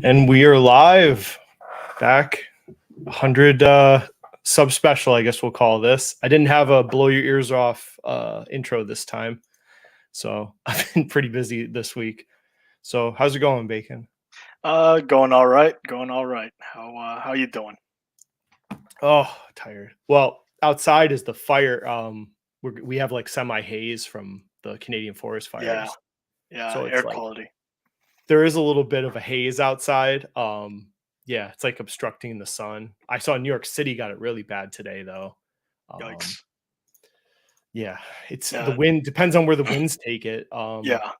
And we are live back 100 sub special, I guess we'll call this. I didn't have a blow your ears off intro this time. So I've been pretty busy this week. So how's it going, Bacon? Going all right. Going all right. How you doing? Oh, tired. Well, outside is the fire. We have like semi haze from the Canadian forest Yeah, fires. yeah. So Air it's like quality. there is a little bit of a haze outside. Yeah, it's like obstructing the sun. I saw New York City got it really bad today, though. Yikes. Yeah, it's the Yeah, wind depends on where the winds take it. yeah.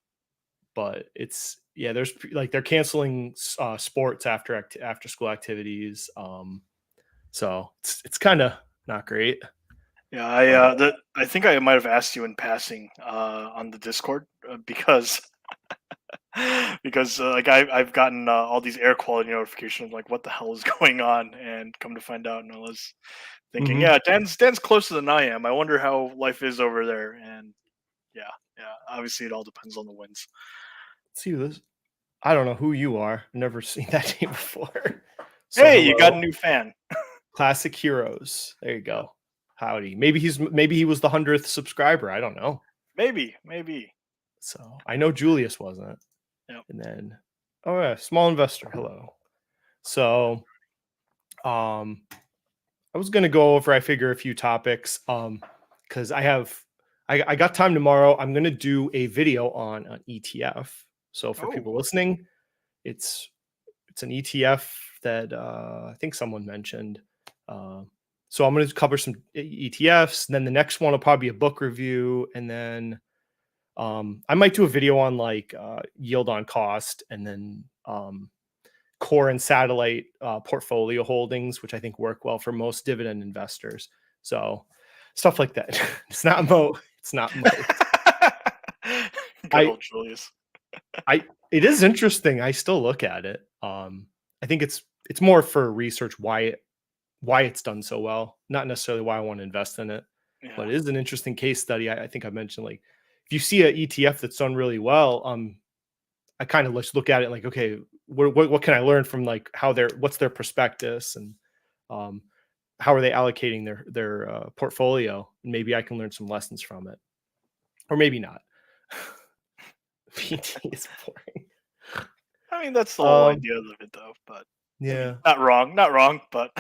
But it's yeah, there's like they're canceling sports after school activities. So it's kind of not great. Yeah, But I think I might have asked you in passing on the Discord because like I've gotten all these air quality notifications like what the hell is going on, and come to find out, and I was thinking, mhm. yeah, Dan's closer than I am. I wonder how life is over there, and yeah, yeah. Obviously, it all depends on the winds. Let's see this. I don't know who you are. Never seen that name before. So Hey, you got a hello, new fan. Classic Heroes. There you Yeah, go. Howdy. Maybe he was the 100th subscriber. I don't know. maybe. So I know Julius wasn't. Yep. And then oh yeah, small investor. Hello. So um I was gonna go over I figure a few topics. Because I got time tomorrow. I'm gonna do a video on an ETF. So for Oh, people listening, it's an ETF that I think someone mentioned. Uh, so I'm going to cover some ETFs. Then the next one will probably be a book review, and then I might do a video on like yield on cost, and then core and satellite portfolio holdings, which I think work well for most dividend investors. So stuff like that. It's not Mo. It's not Mo. good I old Julius. it is interesting. I still look at it. I think it's more for research why it's done so well, not necessarily why I want to invest in it. But Yeah, it is an interesting case study. I think I mentioned like if you see an ETF that's done really well, I kind of just look at it like, okay, what can I learn from like what's their prospectus and um, how are they allocating their portfolio? And maybe I can learn some lessons from it, or maybe not. PT is boring. I mean that's the whole Um, idea of it, though. But I mean, yeah, not wrong. But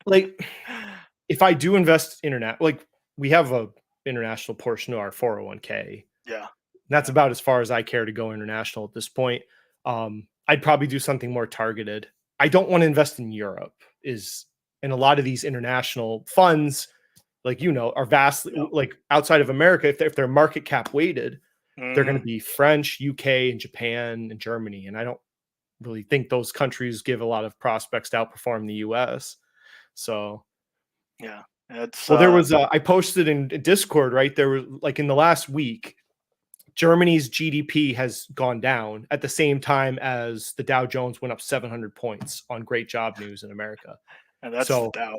like if I do invest like we have a international portion of our 401k. yeah, That's yeah, about as far as I care to go international at this point. I'd probably do something more targeted. I don't want to invest in Europe and a lot of these international funds, like, are vastly yeah. like outside of America. If they're market cap weighted, they're going Hmm. to be French, UK, and Japan and Germany. And I don't really think those countries give a lot of prospects to outperform the US. So Yeah, it's well, there was I posted in Discord, right? There was like in the last week, Germany's GDP has gone down at the same time as the Dow Jones went up 700 points on great job news in America. and that's the So Dow.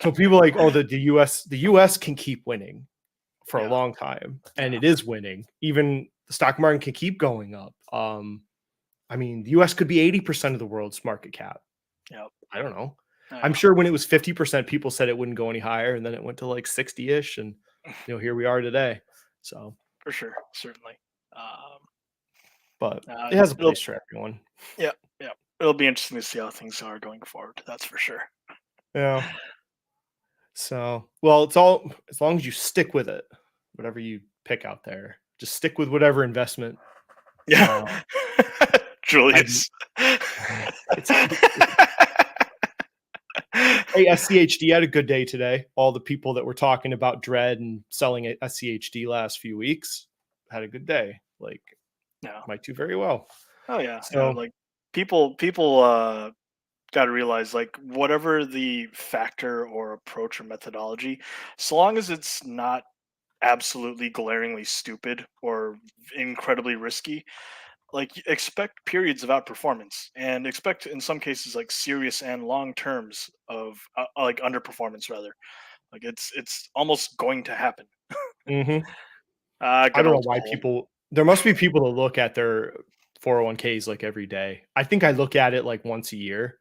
so people are like, oh, the US can keep winning for a Yeah, long time, and yeah, it is winning. Even the stock market can keep going up. I mean, the US could be 80% of the world's market cap. yeah, I don't know. I'm yeah, sure when it was 50%, people said it wouldn't go any higher, and then it went to like 60-ish, and here we are today. So, for sure, certainly. Um, but it has a it'll place for everyone. yeah, yeah. It'll be interesting to see how things are going forward. That's for sure. Yeah. So, well, it's all as long as you stick with it, whatever you pick out there, just stick with whatever investment. Yeah, Uh, I Julius. it's hey, SCHD had a good day today. All the people that were talking about dread and selling at SCHD last few weeks had a good day. Like Yeah. might do very well. Oh yeah, yeah. So, Like people got to realize, like, whatever the factor or approach or methodology, so long as it's not absolutely glaringly stupid or incredibly risky, like, expect periods of outperformance, and expect in some cases like serious and long terms of like underperformance, rather. Like, it's almost going to happen. mhm. I Good don't know old why Cole. people. There must be people that look at their 401ks like every day. I think I look at it like once a year.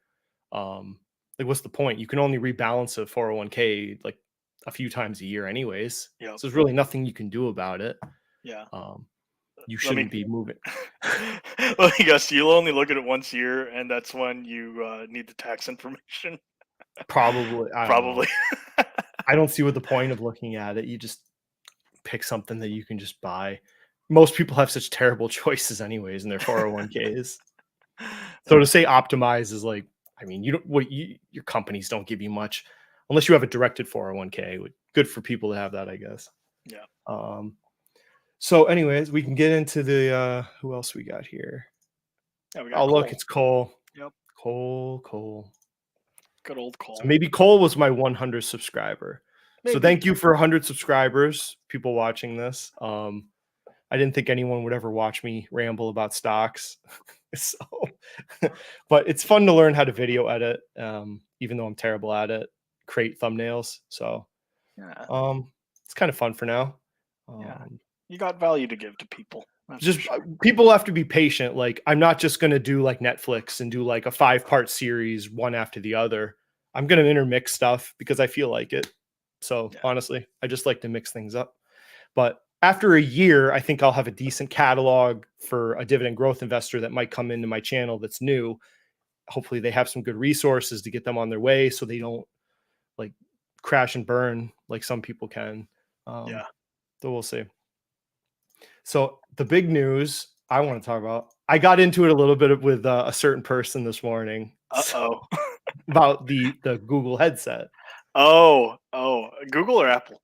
Like what's the point? You can only rebalance a 401k like a few times a year anyways. Yep. So there's really nothing you can do about it. Yeah. Um, you Let me shouldn't be moving. let me guess. You'll only look at it once a year, and that's when you need the tax information. Probably, I don't know. Probably. I don't see what the point of looking at it. You just pick something that you can just buy. Most people have such terrible choices anyways in their 401ks. So to say optimize is like, I mean, you don't what your companies don't give you much unless you have a directed 401k. Good for people to have that, I guess. Yeah. Um, so anyways, we can get into the who else we got here. Yeah, we got Oh, look, Cole. it's Cole. Yep. Cole. Good old So Cole. maybe Cole was my 100 subscriber. So Maybe. thank you for 100 subscribers, people watching this. I didn't think anyone would ever watch me ramble about stocks. So, but it's fun to learn how to video edit, even though I'm terrible at it, create thumbnails. So, Yeah. it's kind of fun for now. Yeah. You got value to give to people. That's for Just sure. people have to be patient. Like, I'm not just going to do like Netflix and do like a 5-part series, one after the other. I'm going to intermix stuff because I feel like it. So, Yeah. honestly, I just like to mix things up. But after a year, I think I'll have a decent catalog for a dividend growth investor that might come into my channel that's new. Hopefully they have some good resources to get them on their way so they don't like crash and burn like some people can. Yeah. So we'll see. So the big news I want to talk about, I got into it a little bit with a certain person this morning Uh-oh. about the Google headset Oh. Google or Apple?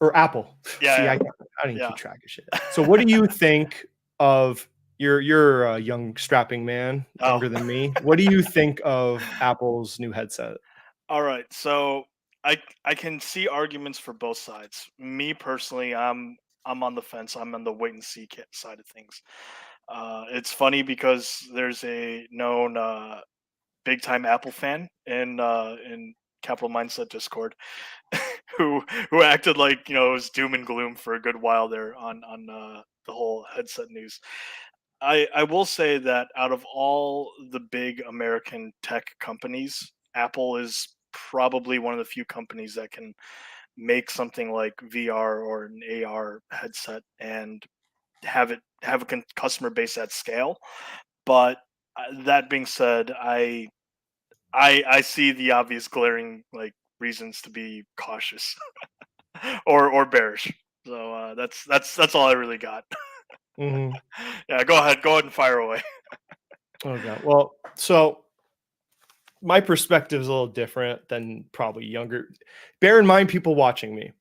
or Apple. See, Yeah, I didn't yeah. keep track of shit. So what do you think of you're a young strapping man, Oh. younger than me. What do you think of Apple's new headset? All right. So I can see arguments for both sides. Me personally, I'm on the fence. I'm on the wait and see side of things. It's funny because there's a known big time Apple fan in Capital Mindset Discord who acted like it was doom and gloom for a good while there on the whole headset news. I will say that out of all the big American tech companies, Apple is probably one of the few companies that can make something like VR or an AR headset and have a customer base at scale. But that being said, I see the obvious glaring like reasons to be cautious or bearish. So that's all I really got. Mhm. Yeah, go ahead and fire away. Okay. Well, so my perspective is a little different than probably younger. Bear in mind, people watching me,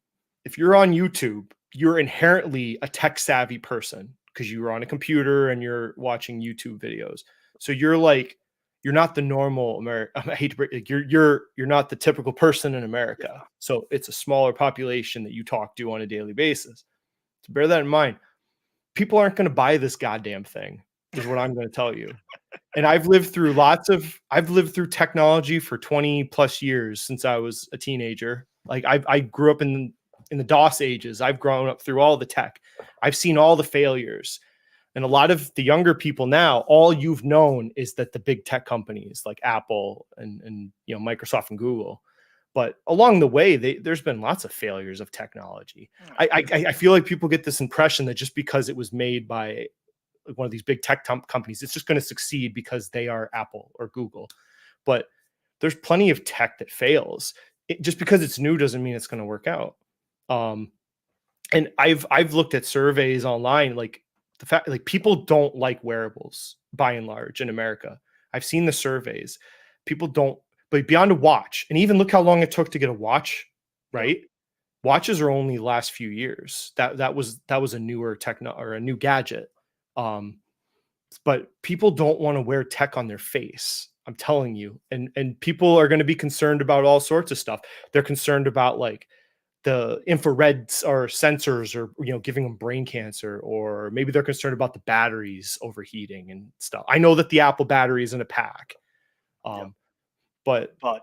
if you're on YouTube, you're inherently a tech savvy person because you're on a computer and you're watching YouTube videos. So you're not the normal American. I hate to break, like, you're not the typical person in America. Yeah, So it's a smaller population that you talk to on a daily basis. So bear that in mind. People aren't going to buy this goddamn thing, is what I'm going to tell you. And I've lived through technology for 20 plus years since I was a teenager. Like I grew up in the DOS ages. I've grown up through all the tech. I've seen all the failures. And a lot of the younger people now, all you've known is that the big tech companies like Apple and Microsoft and Google. But along the way, there's been lots of failures of technology. I feel like people get this impression that just because it was made by one of these big tech companies, it's just going to succeed because they are Apple or Google. But there's plenty of tech that fails. Just because it's new doesn't mean it's going to work out. And I've looked at surveys online, like the fact like people don't like wearables by and large in America. I've seen the surveys. People don't, but beyond a watch, and even look how long it took to get a watch, yep, right? Watches are only the last few years. That was a newer techno or a new gadget. Um, but people don't want to wear tech on their face. I'm telling you. And people are going to be concerned about all sorts of stuff. They're concerned about like the infrared or sensors or giving them brain cancer, or maybe they're concerned about the batteries overheating and stuff. I know that the Apple battery is in a pack. yep. Um, but But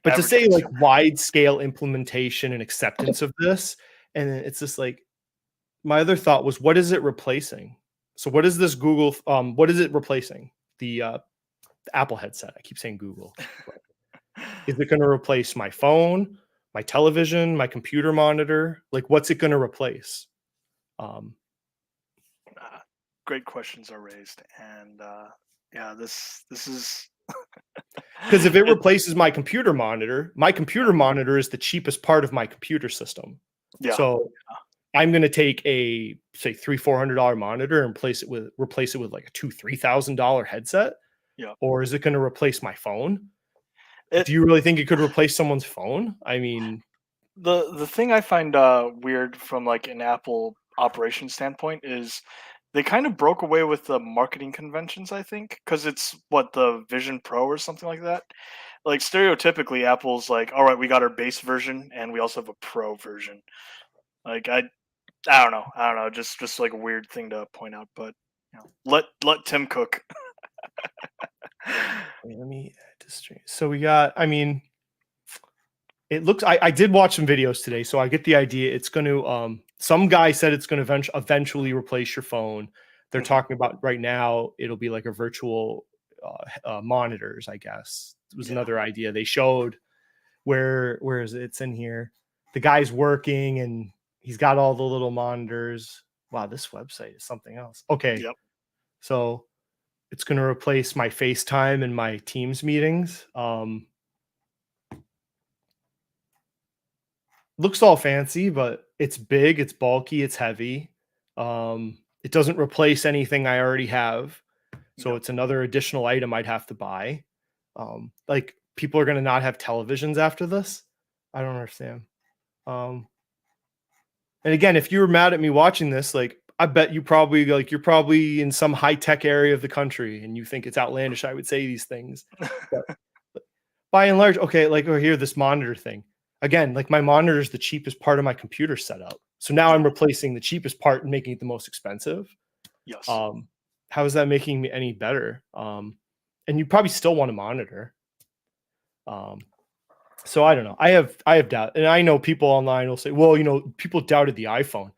but to average say like consumer. wide scale implementation and acceptance of this, and it's just like my other thought was, what is it replacing? So what is this Google? What is it replacing? The Apple headset. I keep saying Google. But is it going to replace my phone, my television, my computer monitor? Like, what's it going to replace? Um, Great questions are raised, and yeah, this is Because if it it, replaces my computer monitor is the cheapest part of my computer system. yeah, So I'm going to take a say $300-400 monitor and replace it with like a $2,000-3,000 headset, yeah. or is it going to replace my phone? It Do you really think it could replace someone's phone? I mean, the thing I find weird from like an Apple operation standpoint is they kind of broke away with the marketing conventions. I think because it's what the Vision Pro or something like that. Like stereotypically, Apple's like, all right, we got our base version and we also have a Pro version. Like I don't know, just like a weird thing to point out, but let Tim cook. wait, let me add to stream. So we got, I mean, it looks, I did watch some videos today, so I get the idea. It's going to, some guy said it's going to eventually replace your phone. They're Mhm. talking about right now, it'll be like a virtual monitors, I guess. It was Yeah, another idea. They showed where is it? It's in here. The guy's working and he's got all the little monitors. Wow, this website is something else. Okay. yep. So it's going to replace my FaceTime and my Teams meetings. Looks all fancy, but it's big, it's bulky, it's heavy. It doesn't replace anything I already have. So Yep. it's another additional item I'd have to buy. Like people are going to not have televisions after this. I don't understand. Um, and again, if you were mad at me watching this, like I bet you probably like you're probably in some high tech area of the country and you think it's outlandish I would say these things. But by and large, okay, like over here, this monitor thing. Again, like my monitor is the cheapest part of my computer setup. So now I'm Yeah. replacing the cheapest part and making it the most expensive. Yes. Um, how is that making me any better? And you probably still want a monitor. Um, so I don't know. I have doubt, and I know people online will say, "Well, people doubted the iPhone."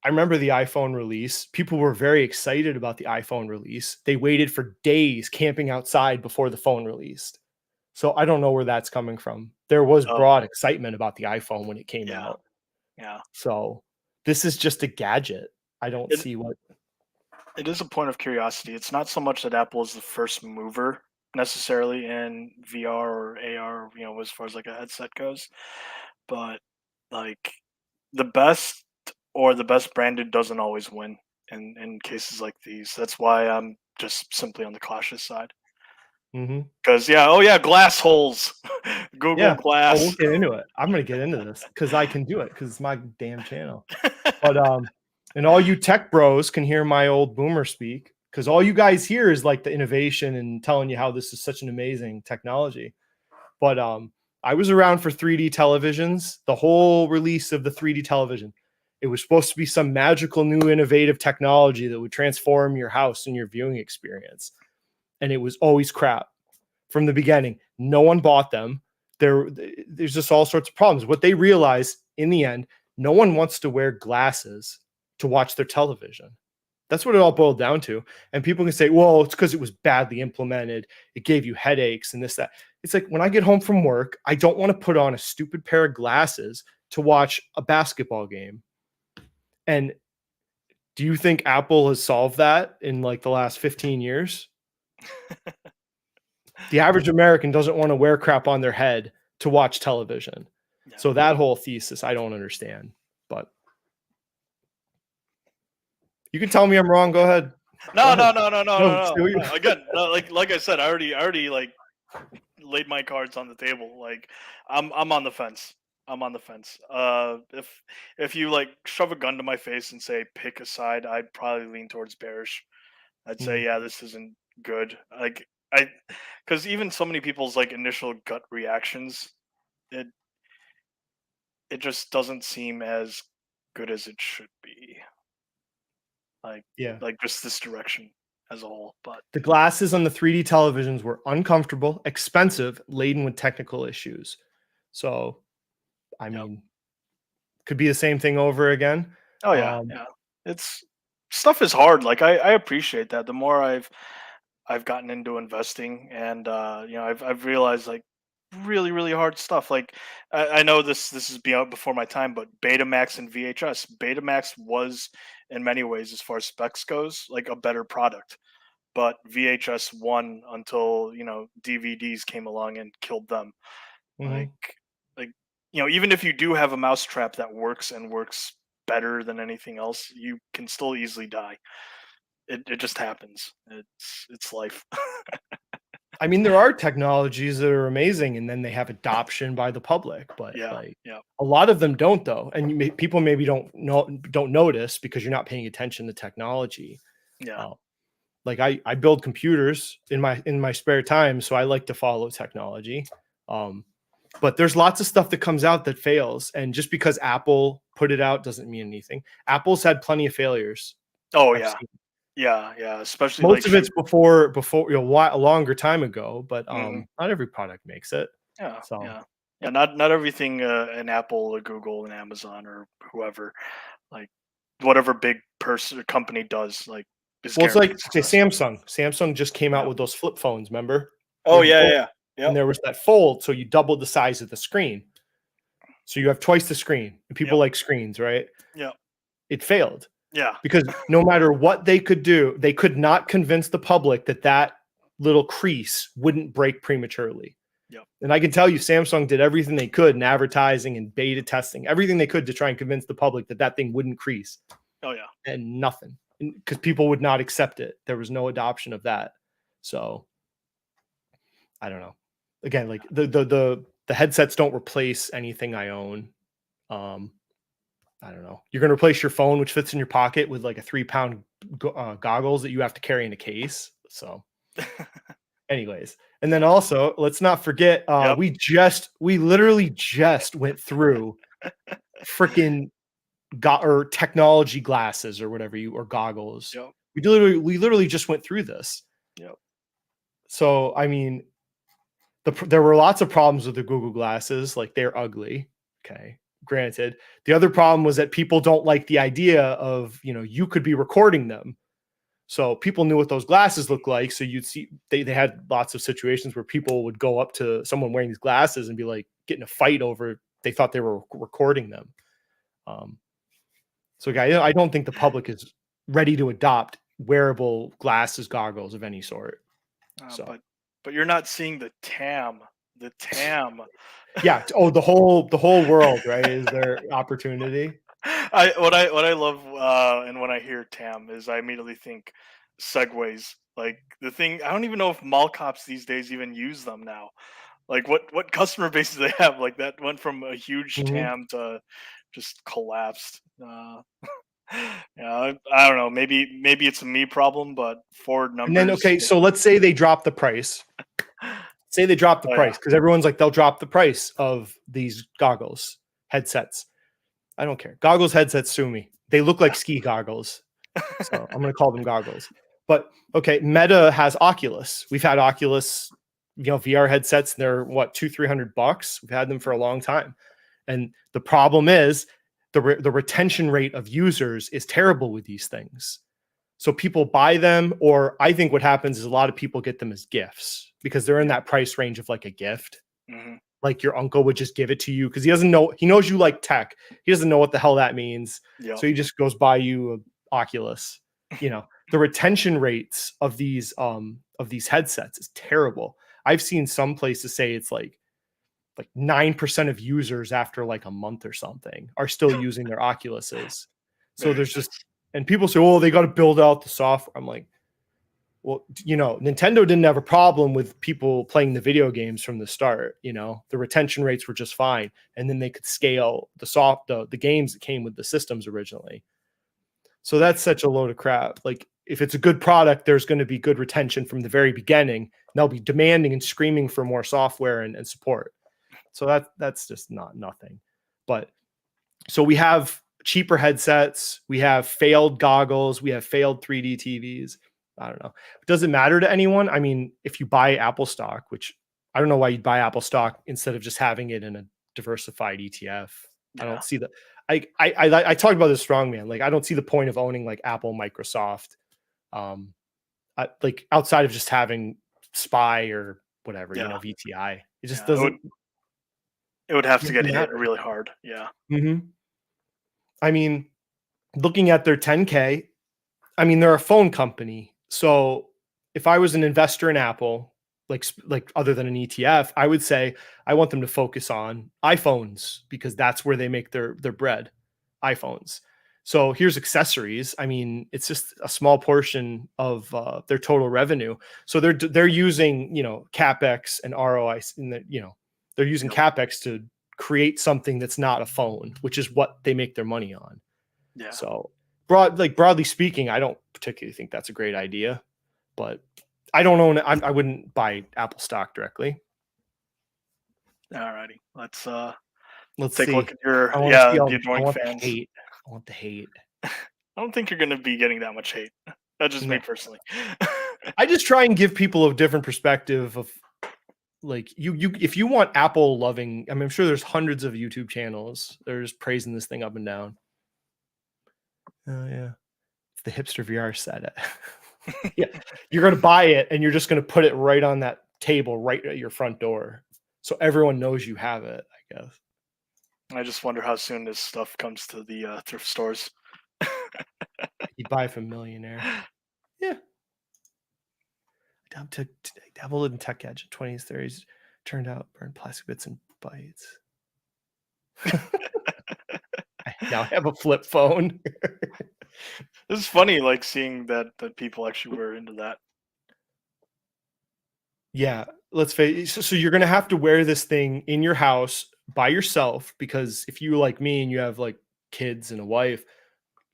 I remember the iPhone release. People were very excited about the iPhone release. They waited for days camping outside before the phone released. So I don't know where that's coming from. There was Oh, broad excitement about the iPhone when it came yeah. out. Yeah. So this is just a gadget. I don't It see what. it is a point of curiosity. It's not so much that Apple is the first mover necessarily in VR or AR, as far as like a headset goes, but like the best or the best branded doesn't always win in cases like these. That's why I'm just simply on the cautious side. Mhm. Because yeah, oh yeah, glass holes, Google Yeah. Oh, we'll Glass. get into it. I'm gonna get into this because I can do it because it's my damn channel. But and all you tech bros can hear my old boomer speak because all you guys hear is like the innovation and telling you how this is such an amazing technology. But I was around for 3D televisions, the whole release of the 3D television. It was supposed to be some magical new innovative technology that would transform your house and your viewing experience. And it was always crap from the beginning. No one bought them. There's just all sorts of problems. What they realized in the end, no one wants to wear glasses to watch their television. That's what it all boiled down to. And people can say, well, it's because it was badly implemented. It gave you headaches and this, that. It's like when I get home from work, I don't want to put on a stupid pair of glasses to watch a basketball game. And do you think Apple has solved that in like the last 15 years? The average American doesn't want to wear crap on their head to watch television. Yeah. So that whole thesis, I don't understand. But you can tell me I'm wrong. Go ahead. Go No, ahead. no, no, no, no, No, no, still you. no. Again, no, like I said, I already like laid my cards on the table. Like I'm on the fence. I'm on the fence. If you like shove a gun to my face and say pick a side, I'd probably lean towards bearish. I'd say Mm, yeah, this isn't good. Like I, because even so many people's like initial gut reactions, it it just doesn't seem as good as it should be. Like yeah. like just this direction as a whole. But The glasses on the 3D televisions were uncomfortable, expensive, laden with technical issues. So, I yep. mean, could be the same thing over again. Oh yeah, Um, yeah. It's stuff is hard. Like I appreciate that. The more I've gotten into investing, and I've realized like really hard stuff. Like I know this is beyond before my time, but Betamax and VHS. Betamax was in many ways, as far as specs goes, like a better product. But VHS won until DVDs came along and killed them. Like Mhm. like even if you do have a mousetrap that works and works better than anything else, you can still easily die. It just happens. It's life. I mean, there are technologies that are amazing, and then they have adoption by the public, but, Yeah, like, yeah, a lot of them don't, though, and people maybe don't notice because you're not paying attention to technology. yeah. Uh, like, I build computers in my spare time, so I like to follow technology, um, but there's lots of stuff that comes out that fails, and just because Apple put it out doesn't mean anything. Apple's had plenty of failures. Oh I've yeah, seen yeah. Especially like most of it's shoot. before a longer time ago, but Hmm. not every product makes it. Yeah, So, yeah, yeah. Not everything an Apple, or Google, and Amazon, or whoever, like whatever big person or company does, like, is well, it's like, guaranteed okay, success. Samsung just came out Yeah. with those flip phones, remember? They Oh have the yeah, yeah, fold, yeah. and Yep, there was that fold, so you doubled the size of the screen. So you have twice the screen, and people yep, like screens, right? yep, It failed yeah, because no matter what they could do, they could not convince the public that that little crease wouldn't break prematurely. yep. And I can tell you, Samsung did everything they could in advertising and beta testing, everything they could to try and convince the public that that thing wouldn't crease, Oh yeah. and nothing, because people would not accept it. There was no adoption of that. So I don't know. Again, like the headsets don't replace anything I own. Um, I don't know. You're going to replace your phone, which fits in your pocket, with like a 3 pound goggles that you have to carry in a case. So, anyways, and then also let's not forget, Yep, we literally just went through freaking or technology glasses or whatever or goggles. yep, We literally just went through this. yep. So I mean, there were lots of problems with the Google glasses, like they're ugly. Okay, granted. The other problem was that people don't like the idea of, you could be recording them. So people knew what those glasses looked like. So you'd see they had lots of situations where people would go up to someone wearing these glasses and be like getting a fight over they thought they were recording them. Um, so I don't think the public is ready to adopt wearable glasses, goggles of any sort. Uh, So but but you're not seeing the TAM. The TAM. yeah. Oh, the whole world, right? Is there opportunity? What I love, and when I hear TAM, is I immediately think segways. Like the thing, I don't even know if mall cops these days even use them now. Like what customer base do they have? Like that went from a huge Mhm. TAM to just collapsed. Yeah, I don't know. Maybe it's a me problem, but forward And then, numbers. okay, so let's say they drop the price. Say they drop the Oh yeah, price because everyone's like, they'll drop the price of these goggles, headsets. I don't care. Goggles, headsets, sue me. They look like ski goggles. So I'm going to call them goggles. But okay, Meta has Oculus. We've had Oculus, VR headsets. They're what, $200-300. We've had them for a long time. And the problem is the retention rate of users is terrible with these things. So people buy them, or I think what happens is a lot of people get them as gifts because they're in yeah. that price range of like a gift. Hmm. Like your uncle would just give it to you because he knows you like tech. He doesn't know what the hell that means. Yep. So he just goes buy you a Oculus. The retention rates of these headsets is terrible. I've seen some places say it's like 9% of users after like a month or something are still using their Oculuses. So Very there's just, nice. and people say, oh, they got to build out the software. I'm like, well, Nintendo didn't have a problem with people playing the video games from the start. The retention rates were just fine. And then they could scale the games that came with the systems originally. So that's such a load of crap. Like, if it's a good product, there's going to be good retention from the very beginning. And they'll be demanding and screaming for more software and support. So that's just not nothing. But so we have cheaper headsets, we have failed goggles, we have failed 3D TVs. I don't know. Does it matter to anyone? I mean, if you buy Apple stock, which I don't know why you'd buy Apple stock instead of just having it in a diversified ETF. I Yeah. don't see that. I talked about this strongman. Like, I don't see the point of owning like Apple, Microsoft, like outside of just having Spy or whatever, Yeah. VTI. It just Yeah. doesn't It would have to get hit matter. really hard. Yeah. I mean, looking at their 10K, I mean, they're a phone company. So if I was an investor in Apple, like other than an ETF, I would say I want them to focus on iPhones because that's where they make their bread, iPhones. So here's accessories. I mean, it's just a small portion of their total revenue. So they're using capex and ROI, in they're using Yep. capex to create something that's not a phone, which is what they make their money on. Yeah. So broadly speaking, I don't particularly think that's a great idea, but I don't own it. I wouldn't buy Apple stock directly. Alrighty. Let's Let's take a look see. at your I want to see the I annoying want the fans. hate. I want the hate. I don't think you're gonna be getting that much hate. That's just me No. personally. I just try and give people a different perspective of like you if you want Apple loving, I mean, I'm sure there's hundreds of YouTube channels. They're just praising this thing up and down. Oh yeah. It's the hipster VR set. Yeah. You're gonna buy it and you're just gonna put it right on that table right at your front door. So everyone knows you have it, I guess. I just wonder how soon this stuff comes to the thrift stores. You buy from Millionaire. Yeah. Dabbled in tech gadget 20s, 30s. Turned out burned plastic bits and bites. Now I have a flip phone. This is funny, like seeing that people actually were into that. Yeah, let's face it. So you're gonna have to wear this thing in your house by yourself because if you like me and you have like kids and a wife,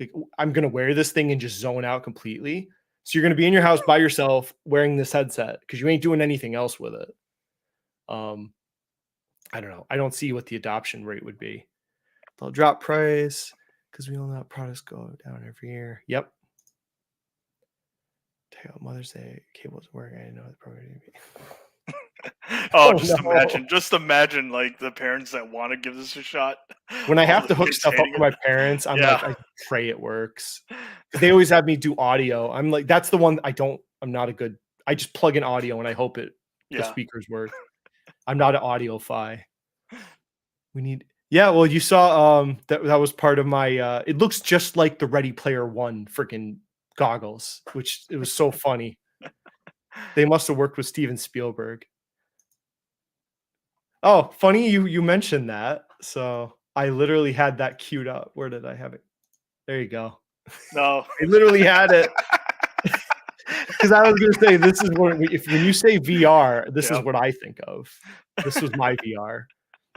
like, I'm gonna wear this thing and just zone out completely. So you're gonna be in your house by yourself wearing this headset because you ain't doing anything else with it. I don't know. I don't see what the adoption rate would be. They'll drop price because we all know products go down every year. Yep. Tell you Mother's Day cables work. I didn't know the program. Oh, Oh no. just imagine like the parents that want to give this a shot. When I All have the to hook kids stuff up hating for it. my parents, I'm like, Yeah. I pray it works because they always have me do audio. I'm like, that's the one I'm not a good. I just plug in audio and I hope the Yeah. speakers work. I'm not an audiophile. We need. Yeah, well, you saw that was part of my it looks just like the Ready Player One freaking goggles, which it was so funny. They must have worked with Steven Spielberg. Oh, funny you mentioned that. So I literally had that queued up. Where did I have it? There you go. No. I literally had it because I was going to say this is what when you say VR, this is Yep. what I think of. This was my VR,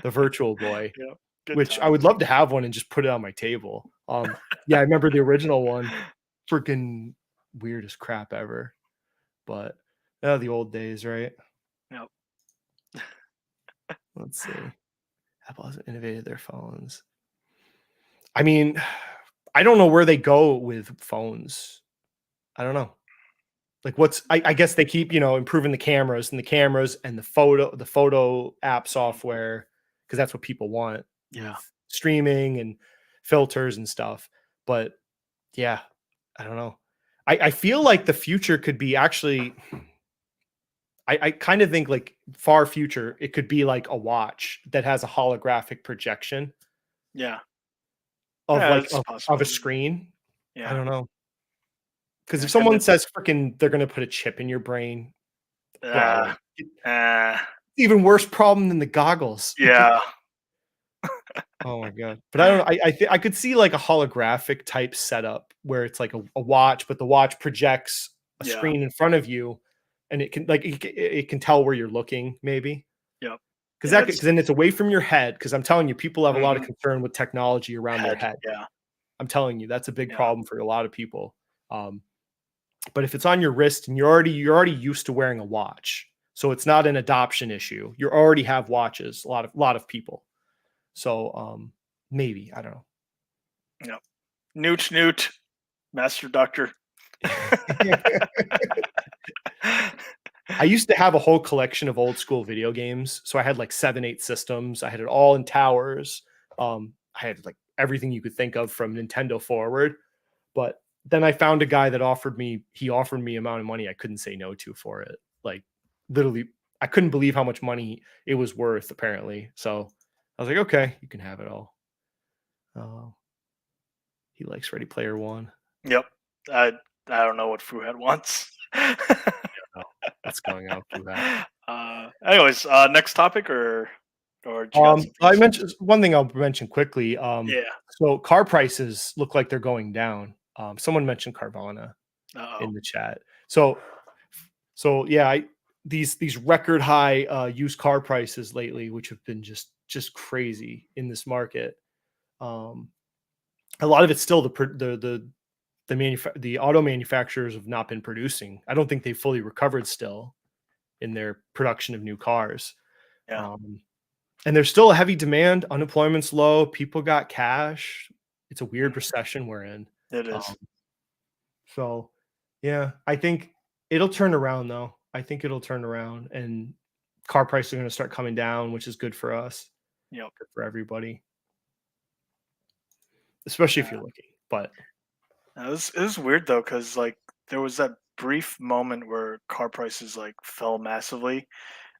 the Virtual Boy, Yep. Good which I times. would love to have one and just put it on my table. Yeah, I remember the original one. Freaking weirdest crap ever, but the old days, right? Yep. Let's see. Apple hasn't innovated their phones. I mean, I don't know where they go with phones. I don't know. Like I guess they keep, improving the cameras and the photo app software because that's what people want Yeah. with streaming and filters and stuff. But yeah, I don't know. I feel like the future could be actually I kind of think like far future, it could be like a watch that has a holographic projection Yeah. of Yeah, like it's of a possible. screen. I Yeah. don't know. Because Yeah. if Can someone it says freaking they're gonna put a chip in your brain, bro, uh, uh even worse problem than the goggles. yeah. Oh my god. But I don't know. I could see like a holographic type setup where it's like a watch, but the watch projects a Yeah. screen in front of you and it can it can tell where you're looking, maybe. Yep. Because Yeah, because then it's away from your head. Because I'm telling you, people have a lot of mhm. concern with technology around their Head. head. Yeah. I'm telling you, that's a big Yeah. problem for a lot of people. Um, but if it's on your wrist and you're already used to wearing a watch, so it's not an adoption issue. You already have watches, a lot of people. So maybe I don't know. Yep. Newt, Master Doctor. I used to have a whole collection of old school video games. So I had like 7, 8 systems. I had it all in towers. I had like everything you could think of from Nintendo forward. But then I found a guy that offered me amount of money I couldn't say no to for it. Like literally, I couldn't believe how much money it was worth apparently. So I was like, okay, you can have it all. Uh, he likes Ready Player One. Yep. I don't know what Fuhead wants. Oh, what's going on through that? Anyways, next topic, or do you got something I else? mentioned one thing I'll mention quickly. Yeah. So car prices look like they're going down. Someone mentioned Carvana Uh-oh. in the chat. So yeah, these record high used car prices lately, which have been just crazy in this market. Um, a lot of it's still the auto manufacturers have not been producing. I don't think they fully recovered still in their production of new cars. Yeah, Um, and there's still a heavy demand. Unemployment's low. People got cash. It's a weird recession we're in. it Um, is. so, yeah, I think it'll turn around though. I think it'll turn around, and car prices are going to start coming down, which is good for us, Yep. good for everybody, especially if Yeah. you're looking. But It was weird though, because like there was that brief moment where car prices like fell massively.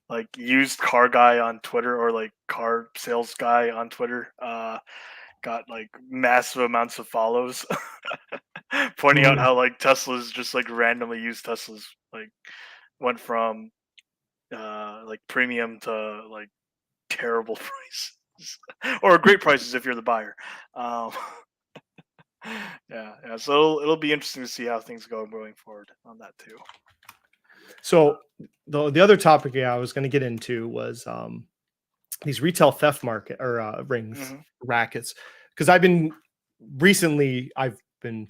Like used car guy on Twitter, or like car sales guy on Twitter, got like massive amounts of follows, pointing out mm, how like Teslas, just like randomly used Teslas, like went from like premium to like terrible prices, or great prices if you're the buyer. Um, yeah. So it'll be interesting to see how things go going forward on that too. so the other topic, yeah, I was going to get into was these retail theft market or rings, Hmm. rackets, because I've been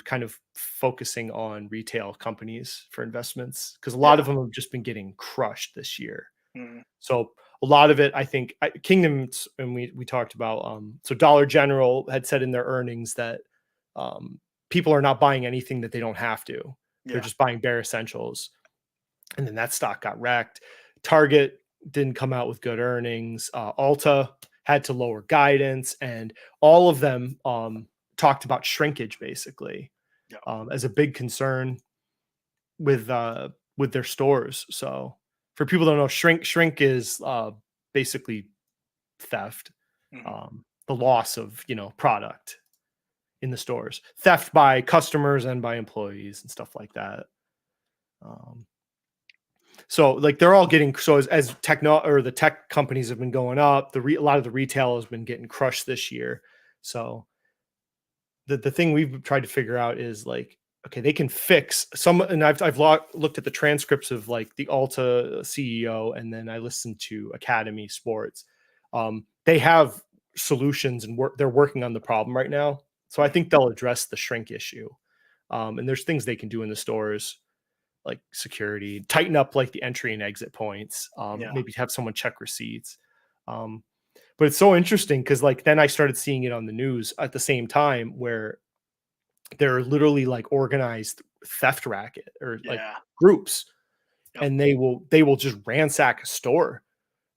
kind of focusing on retail companies for investments because a lot of Yeah. them have just been getting crushed this year. Hmm. So a lot of it, I think, Kingdoms, and we talked about. So Dollar General had said in their earnings that um, people are not buying anything that they don't have to. They're Yeah. just buying bare essentials, and then that stock got wrecked. Target didn't come out with good earnings. Alta had to lower guidance, and all of them talked about shrinkage basically Yeah. as a big concern with their stores. So for people that don't know, shrink is basically theft, Hmm. the loss of product in the stores, theft by customers and by employees and stuff like that. Um, So like they're all getting as techno or the tech companies have been going up, a lot of the retail has been getting crushed this year. So the thing we've tried to figure out is like, okay, they can fix some, and looked at the transcripts of like the Alta CEO, and then I listened to Academy Sports. They have solutions, and they're working on the problem right now. So I Hmm. think they'll address the shrink issue. And there's things they can do in the stores like security, tighten up like the entry and exit points, Yeah. maybe have someone check receipts. Um, but it's so interesting because like then I started seeing it on the news at the same time where they're literally like organized theft racket or like Yeah. groups, Yep. and they will just ransack a store,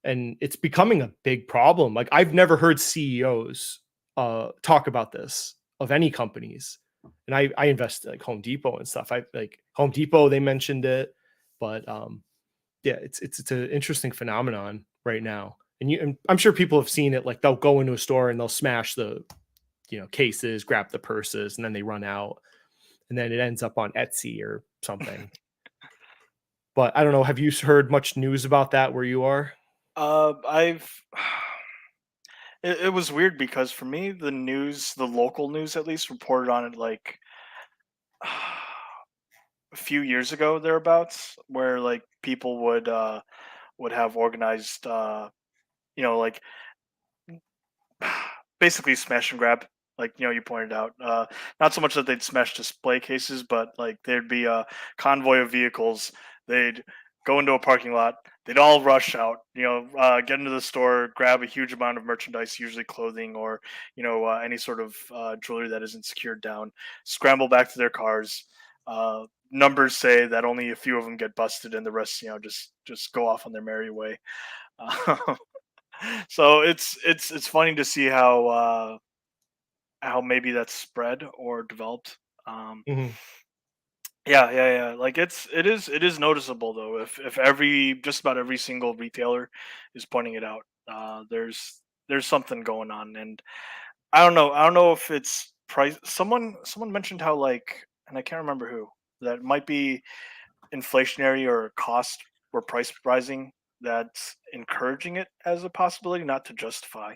and it's becoming a big problem. Like I've never heard CEOs talk about this of any companies, and I invest in like Home Depot and stuff. I like Home Depot. They mentioned it, but yeah, it's an interesting phenomenon right now, and I'm sure people have seen it. Like they'll go into a store and they'll smash the cases, grab the purses, and then they run out, and then it ends up on Etsy or something. But I don't know. Have you heard much news about that where you are? I've it was weird because for me, the local news at least, reported on it like a few years ago thereabouts, where like people would have organized, like basically smash and grab, like you pointed out, not so much that they'd smash display cases, but like there'd be a convoy of vehicles. They'd go into a parking lot, they'd all rush out, get into the store, grab a huge amount of merchandise, usually clothing, or any sort of jewelry that isn't secured down, scramble back to their cars. Numbers say that only a few of them get busted, and the rest just go off on their merry way. So it's funny to see how maybe that's spread or developed. Um, Mhm. yeah. Like it is noticeable though. If every just about every single retailer is pointing it out, there's something going on, and I don't know if it's price. Someone mentioned how like, and I can't remember who, that it might be inflationary or cost or price rising that's encouraging it as a possibility, not to justify.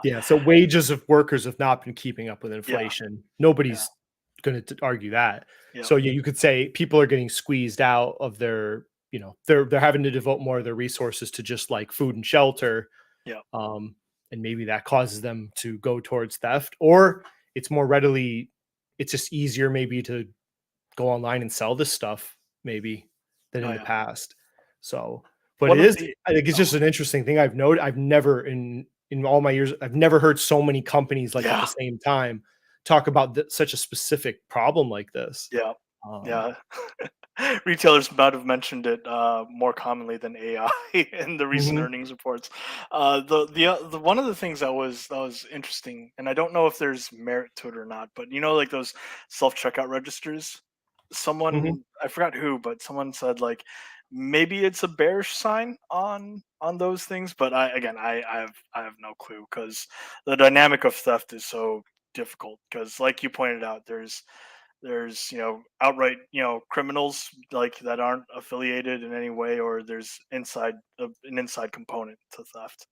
Yeah, so wages of workers have not been keeping up with Yeah, inflation. yeah, Nobody's gonna argue that. yeah, So, yeah, you could say people are getting squeezed out of their, they're having to devote more of their resources to just, like, food and shelter, yeah, um, and maybe that causes them to go towards theft, or it's more readily it's just easier maybe to go online and sell this stuff maybe than oh in the yeah. past. So, but One it of is the I think it's oh just an interesting thing I've noted. I've never in all my years, I've never heard so many companies like at the yeah, same time talk about such a specific problem like this. yeah, Um, yeah. Retailers might have mentioned it more commonly than AI in the recent mhm, earnings reports. The one of the things that was interesting, and I don't know if there's merit to it or not, but like those self checkout registers. mhm, Someone, I forgot who, but someone said like maybe it's a bearish sign on those things, but I have no clue because the dynamic of theft is so difficult. Because like you pointed out, there's outright criminals like that aren't affiliated in any way, or there's an inside component to theft,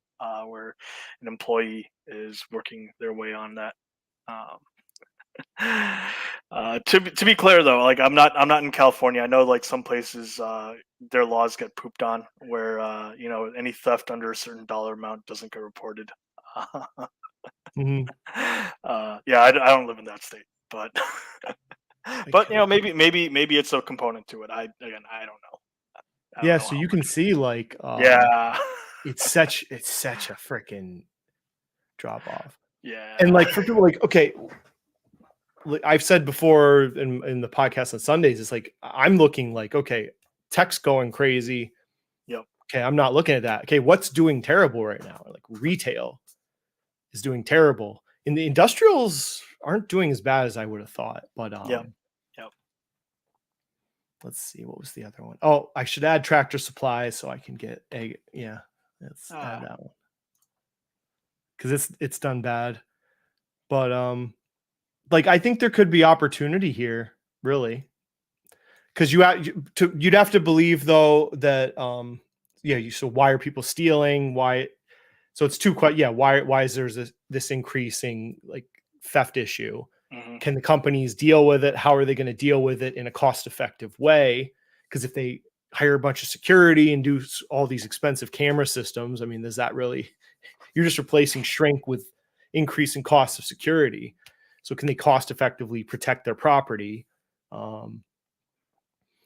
where an employee is working their way on that. um, to be clear though, like I'm not in California. I know like some places their laws get pooped on where any theft under a certain dollar amount doesn't get reported. mhm. Yeah, I don't live in that state, but but Okay. maybe it's a component to it. I don't know. I don't Yeah, know so how you can much. see like Yeah. it's such a freaking drop off. And Yeah. like for people like, okay, like I've said before in the podcast on Sundays, it's like I'm looking like, okay, tech's going crazy. Yep. Okay, I'm not looking at that. Okay, what's doing terrible right now? Like retail is doing terrible. And the industrials aren't doing as bad as I would have thought. But Yep. Yep. let's see, what was the other one? Oh, I should add Tractor Supply so I can get a yeah, let's add Ah, that one. Because it's done bad. But like I think there could be opportunity here, really. Because you'd have to believe though that yeah, so why are people stealing? Why So it's two quite yeah, why is there's this increasing like theft issue? mhm. Can the companies deal with it? How are they going to deal with it in a cost effective way? Because if they hire a bunch of security and do all these expensive camera systems, I mean, does that really you're just replacing shrink with increasing costs of security. So can they cost effectively protect their property? Um,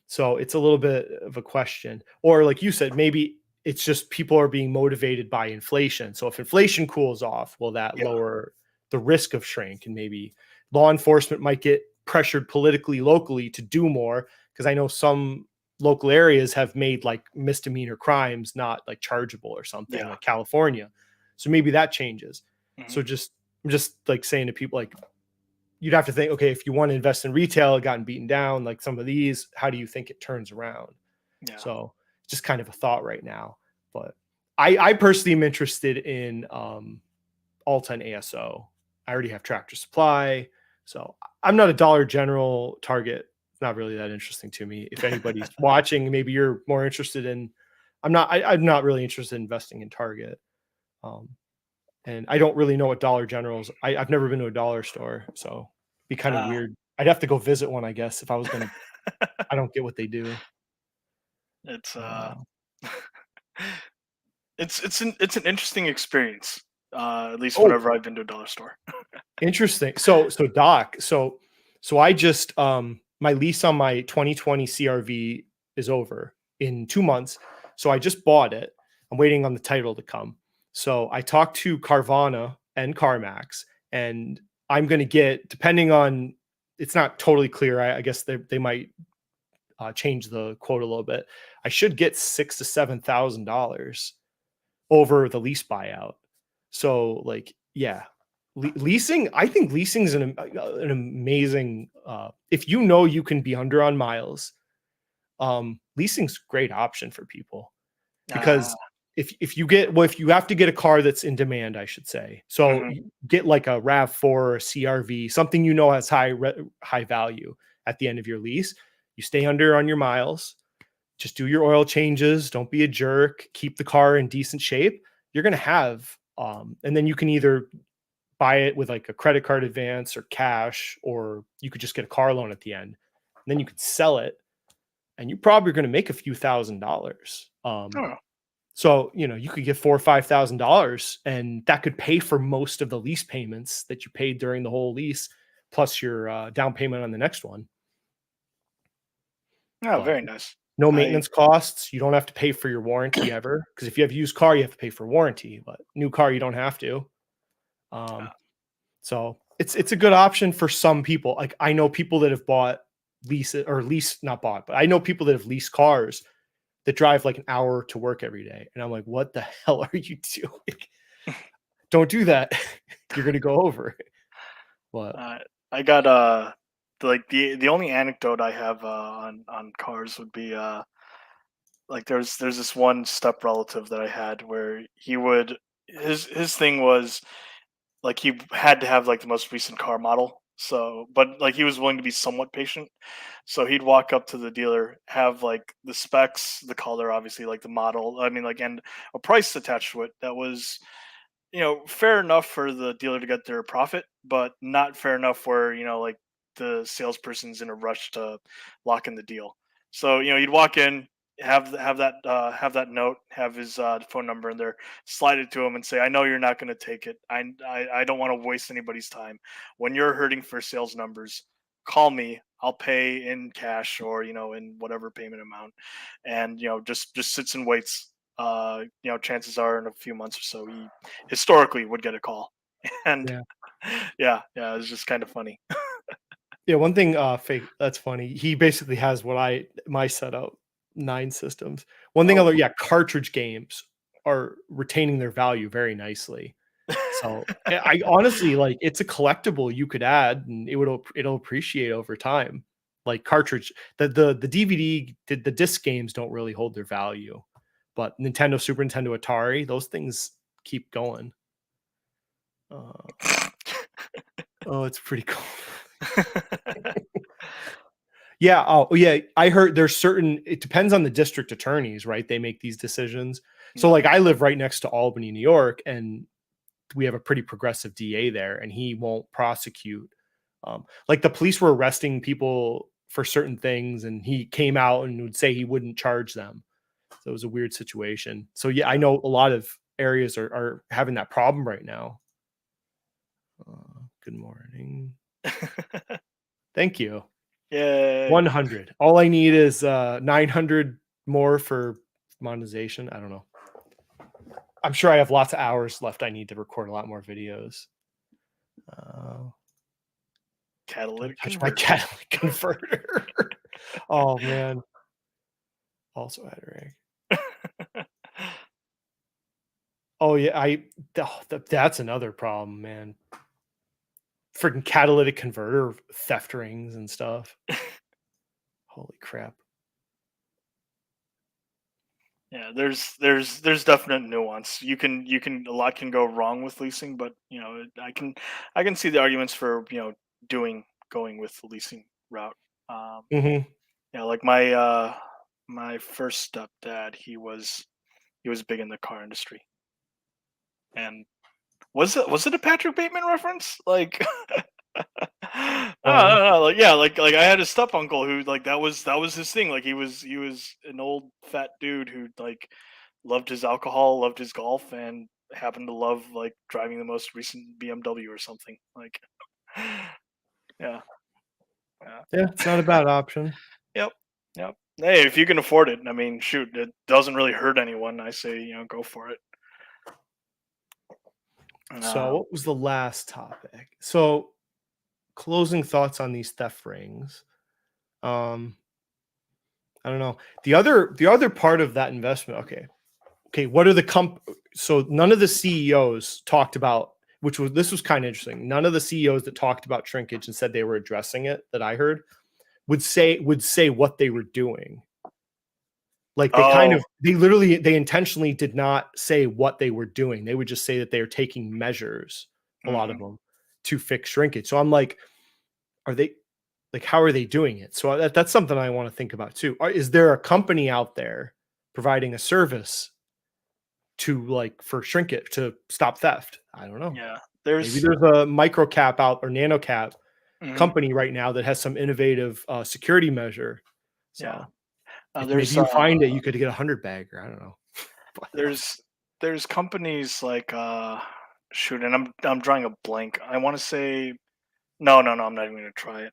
so it's a little bit of a question. Or like you said, maybe it's just people are being motivated by inflation. So if inflation cools off, will that Yeah. lower the risk of shrink? And maybe law enforcement might get pressured politically locally to do more. Because I know some local areas have made like misdemeanor crimes not like chargeable or something, Yeah. like California. So maybe that changes. Mhm. So I'm just like saying to people like you'd have to think, okay, if you want to invest in retail, it gotten beaten down, like some of these, how do you think it turns around? Yeah. So it's just kind of a thought right now. But I personally am interested in Alta and ASO. I already have Tractor Supply. So I'm not a Dollar General Target. It's not really that interesting to me. If anybody's watching, maybe you're more interested in, I'm not really interested in investing in Target. Um, and I don't really know what Dollar Generals. I've never been to a dollar store, so it'd be kind of Ah, weird. I'd have to go visit one, I guess, if I was gonna. I don't get what they do. it's Uh, it's an interesting experience. At least oh, whenever I've been to a dollar store. interesting. So Doc, so I just my lease on my 2020 CRV is over in 2 months. So I just bought it. I'm waiting on the title to come. So I talked to Carvana and CarMax, and I'm going to get, depending on, it's not totally clear. I guess they might change the quote a little bit. I should get $6,000 to $7,000 over the lease buyout. So like, yeah, leasing, I think leasing is an amazing, if you know you can be under on miles, leasing's a great option for people. Because Ah, if you get, well, if you have to get a car that's in demand, I should say, so mhm. you get like a RAV4 or a CRV, something you know has high value at the end of your lease. You stay under on your miles, just do your oil changes, don't be a jerk, keep the car in decent shape. You're gonna have, and then you can either buy it with like a credit card advance or cash, or you could just get a car loan at the end. And then you could sell it, and you're probably going to make a few $1,000s. Oh, So, you could get $4,000 or $5,000, and that could pay for most of the lease payments that you paid during the whole lease, plus your down payment on the next one. yeah, But very nice. no I maintenance costs. You don't have to pay for your warranty ever. Because if you have a used car, you have to pay for warranty. But new car, you don't have to. Um, so it's a good option for some people. Like I know people that have bought not bought, but I know people that have leased cars that drive like an hour to work every day. And I'm like, what the hell are you doing? Don't do that. You're gonna go over. But uh, I got like the only anecdote I have on cars would be like there's this one step relative that I had where he would his thing was like he had to have like the most recent car model. So, but like he was willing to be somewhat patient. So he'd walk up to the dealer, have like the specs, the color, obviously, like the model. I mean, like, and a price attached to it that was, fair enough for the dealer to get their profit, but not fair enough where, like the salesperson's in a rush to lock in the deal. So, you'd walk in, have that note, have his phone number in there, slide it to him and say, I know you're not going to take it. I don't want to waste anybody's time. When you're hurting for sales numbers, call me. I'll pay in cash or, in whatever payment amount. And, just sits and waits. Chances are in a few months or so, he historically would get a call. And yeah. yeah, it's just kind of funny. Yeah, one thing, fake that's funny. He basically has my setup, 9 systems. One thing I Oh. learned, yeah, cartridge games are retaining their value very nicely. So, I honestly, like, it's a collectible you could add, and it'll appreciate over time. Like cartridge, the DVD, the disc games don't really hold their value, but Nintendo, Super Nintendo, Atari, those things keep going. Uh, oh, it's pretty cool. Yeah. Oh, yeah. I heard there's certain. It depends on the district attorneys, right? They make these decisions. So, Yep. like, I live right next to Albany, New York, and we have a pretty progressive DA there, and he won't prosecute. Like the police were arresting people for certain things, and he came out and would say he wouldn't charge them. So it was a weird situation. So yeah, I know a lot of areas are having that problem right now. Good morning. Thank you. Yay. 100. All I need is 900 more for monetization. I don't know. I'm sure I have lots of hours left. I need to record a lot more videos. Uh, Don't Catalytic touch my converter. catalytic converter. Oh man. Also had a rig. Oh yeah, that's another problem, man. Freaking catalytic converter theft rings and stuff. Holy crap. Yeah, there's definite nuance. A lot can go wrong with leasing, but I can see the arguments for going with the leasing route. Um, Hmm. like my first stepdad, he was big in the car industry, and was it a Patrick Bateman reference? Like, I Funny. don't know. Like, yeah, like I had a step uncle who like that was his thing. Like he was an old fat dude who like loved his alcohol, loved his golf, and happened to love like driving the most recent BMW or something. Like, yeah, yeah, Yeah, it's not a bad option. yep, yep. Hey, if you can afford it, I mean, shoot, it doesn't really hurt anyone. I say, go for it. And, So what was the last topic? So closing thoughts on these theft rings. Um, I don't know. The other part of that investment, okay. Okay, what are the so none of the CEOs talked about, this was kind of interesting. None of the CEOs that talked about shrinkage and said they were addressing it that I heard would say what they were doing. Like Oh. they intentionally did not say what they were doing. They would just say that they are taking measures, a lot of Mhm. them, to fix shrinkage. So I'm like, are they like, how are they doing it? So that's something I want to think about too. Is there a company out there providing a service to like for shrinkage to stop theft? I don't know. Yeah. Maybe There's there's a micro cap out or nano cap mhm. company right now that has some innovative security measure. Yeah. So if maybe There's you find it, you could get a 100 bagger. I don't know. But there's there's companies like shoot, and I'm drawing a blank. I want to say no, I'm not even gonna try it.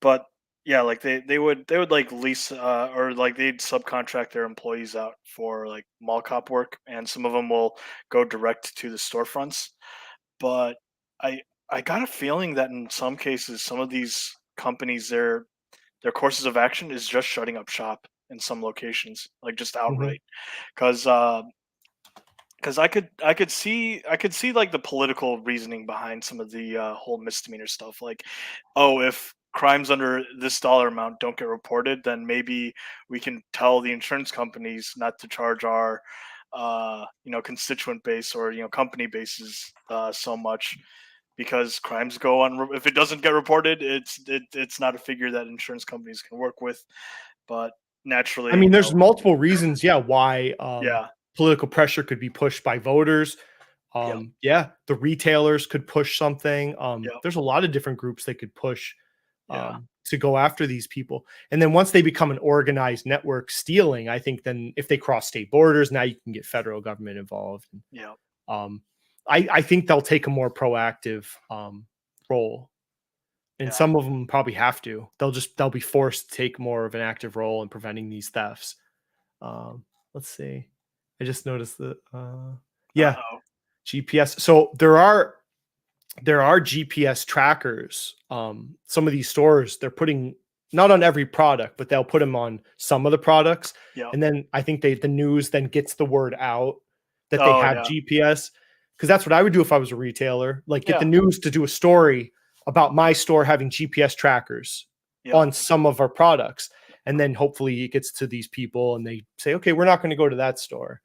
But yeah, like they would like lease or like they'd subcontract their employees out for like mall cop work, and some of them will go direct to the storefronts. But I I got a feeling that in some cases, some of these companies, their courses of action is just shutting up shop in some locations, like just mhm. outright. Because I could see like the political reasoning behind some of the whole misdemeanor stuff. Like, oh, if crimes under this dollar amount don't get reported, then maybe we can tell the insurance companies not to charge our constituent base or company bases so much, because crimes go on. If it doesn't get reported, it's not a figure that insurance companies can work with. But I naturally, mean, there's multiple reasons, yeah, why yeah, political pressure could be pushed by voters. yep, Yeah, the retailers could push something. yep, There's a lot of different groups they could push yeah, to go after these people. And then once they become an organized network stealing, I think then if they cross state borders, now you can get federal government involved. yeah, Um, I think they'll take a more proactive role, and yeah. some of them probably have to. They'll be forced to take more of an active role in preventing these thefts. Let's see. I just noticed that. Uh Yeah, oh. GPS. So there are GPS trackers. Some of these stores they're putting not on every product, but they'll put them on some of the products, Yep. and then I think the news then gets the word out that they Oh have yeah. GPS. Because that's what I would do if I was a retailer. Like get the Yeah. news to do a story about my store having GPS trackers Yep. on some of our products, and then hopefully it gets to these people and they say, okay, we're not going to go to that store.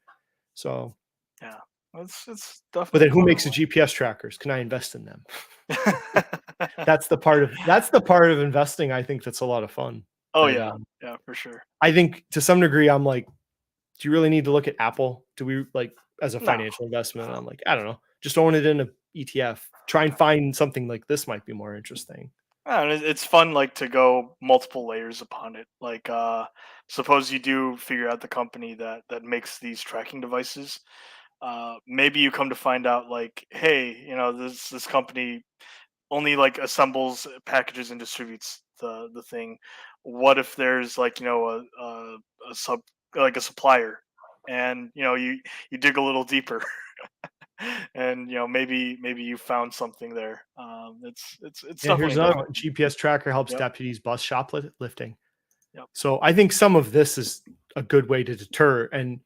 So, Yeah. It's but definitely then who part of makes the GPS trackers? Can I invest in them? life. That's the part of investing I think that's a lot of fun. Oh That yeah. Yeah, for sure. I think to some degree I'm like, do you really need to look at Apple? Do we like as a No. financial investment? No. I'm like, I don't know. Just own it in a ETF. Try and find something like this might be more interesting. And it's fun, like, to go multiple layers upon it. Like, suppose you do figure out the company that makes these tracking devices. Maybe you come to find out, like, hey, this company only like assembles packages and distributes the thing. What if there's like a sub like a supplier, and you dig a little deeper, and maybe you found something there. It's Yeah, here's definitely another one. interesting. GPS tracker helps Yep. deputies bust shoplifting. Yep. So I think some of this is a good way to deter, and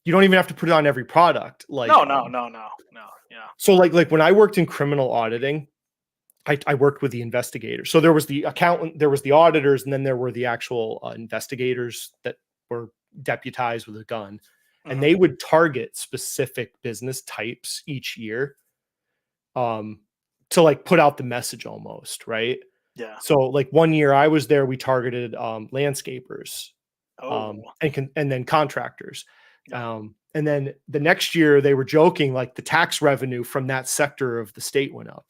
you don't even have to put it on every product. No, no, no, no, no. Yeah. So like when I worked in criminal auditing, I worked with the investigators. So there was the accountant, there was the auditors, and then there were the actual investigators that were deputized with a gun, and Hmm. they would target specific business types each year, um, to like put out the message almost, right? Yeah. So like one year I was there, we targeted landscapers, Oh. and then contractors. Yep. And then the next year they were joking like the tax revenue from that sector of the state went up.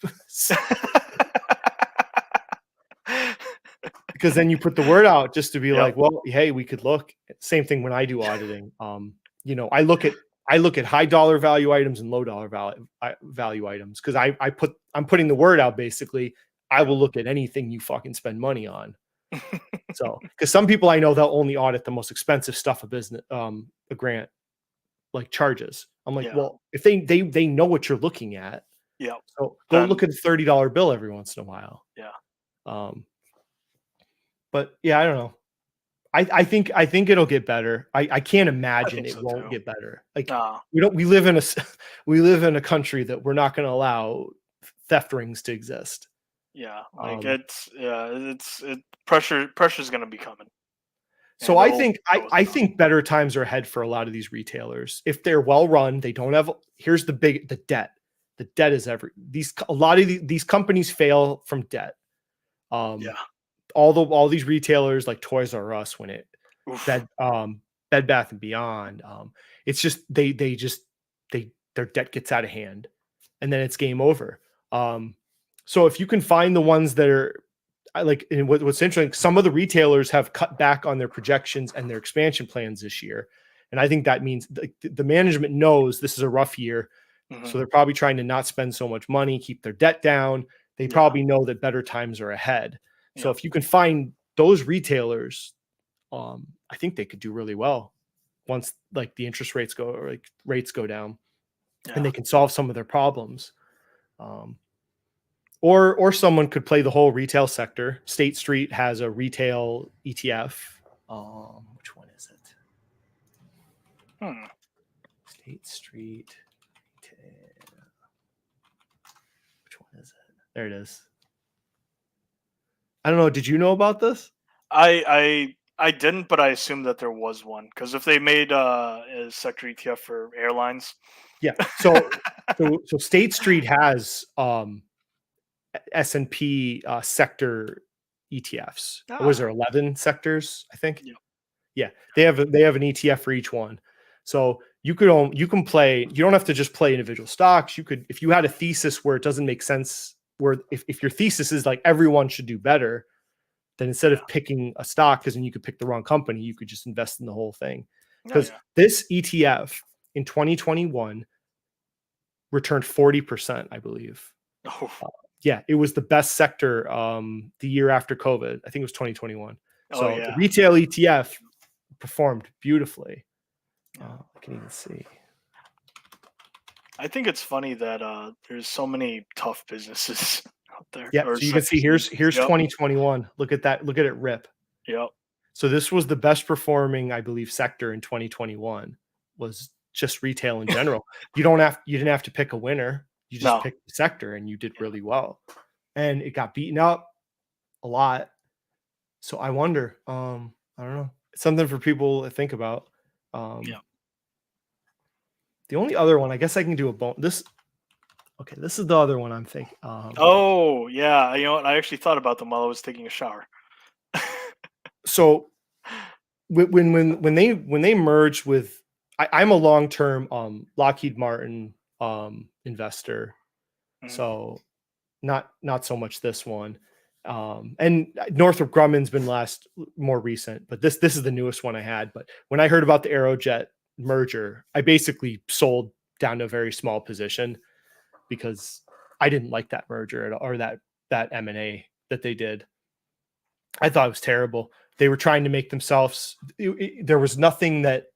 Because then you put the word out just to be Yep. like, well, hey, we could look. Same thing when I do auditing. I look at high dollar value items and low dollar value items because I'm putting the word out basically. I Yep. will look at anything you fucking spend money on. So, because some people I know they'll only audit the most expensive stuff a grant like charges. I'm like, Yeah. well, if they know what you're looking at, Yep. so go Then look at a $30 bill every once in a while. yeah. Um, but yeah, I don't know. I think it'll get better. I can't I imagine think it so won't too. get better. Like Nah, we live in a we live in a country that we're not going to allow theft rings to exist. yeah, like Um, it's pressure's gonna be coming, so and I it'll think go I down. think better times are ahead for a lot of these retailers. If they're well run, they don't have here's the debt. The debt is a lot of these companies fail from debt. Um, Yeah. all these retailers like Toys R Us when it Oof. Bed Bed Bath and Beyond, it's just their debt gets out of hand and then it's game over. So if you can find the ones that are like, and what's interesting, some of the retailers have cut back on their projections and their expansion plans this year. And I think that means the management knows this is a rough year. Hmm. So they're probably trying to not spend so much money, keep their debt down. They Yeah. probably know that better times are ahead. So Yep. if you can find those retailers, I think they could do really well once like the interest rates go or like rates go down and Yeah. they can solve some of their problems. Um, or someone could play the whole retail sector. State Street has a retail ETF. Which one is it? Hmm. State Street retail. Which one is it? There it is. I don't know. Did you know about this? I didn't, but I assumed that there was one because if they made a sector ETF for airlines, Yeah. So State Street has S&P sector ETFs. Was ah, there 11 sectors, I think? yeah, Yeah. They have an ETF for each one. So you can play, you don't have to just play individual stocks. You could, if you had a thesis where it doesn't make sense, where if your thesis is like everyone should do better, then instead yeah, of picking a stock, because then you could pick the wrong company, you could just invest in the whole thing. oh Because yeah, this ETF in 2021 returned 40%, I believe. oh, Yeah, it was the best sector the year after COVID. I think it was 2021. oh So the yeah, retail ETF performed beautifully. yeah. I can even see. I think it's funny that there's so many tough businesses out there Yeah, or so you can see sectors. here's Yep, 2021. Look at that. Look at it rip. yep, So this was the best performing, I believe, sector in 2021 was just retail in general. You didn't have to pick a winner. You just no, picked the sector and you did yeah, really well. And it got beaten up a lot. So I wonder, I don't know. It's something for people to think about. yeah. Um, the only other one, I guess I can do a bone. Okay, this is the other one I'm thinking. Oh yeah, you know what? I actually thought about them while I was taking a shower. So when they merged with, I'm a long term Lockheed Martin investor, Mhm. so not so much this one. And Northrop Grumman's been more recent, but this is the newest one I had. But when I heard about the Aerojet merger, I basically sold down to a very small position because I didn't like that merger or that M&A that they did. I thought it was terrible. They were trying to make themselves. There was nothing that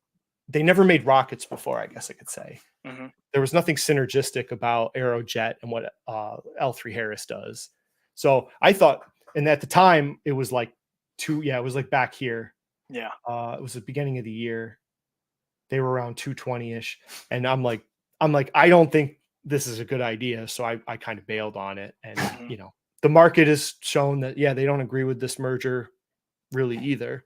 they never made rockets before. I guess I could say Mhm. there was nothing synergistic about Aerojet and what L3 Harris does. So I thought, and at the time it was like it was like back here. Yeah. It was the beginning of the year. They were around 220 ish, and I'm like, I don't think this is a good idea. So I kind of bailed on it, and Mhm. the market has shown that they don't agree with this merger really either.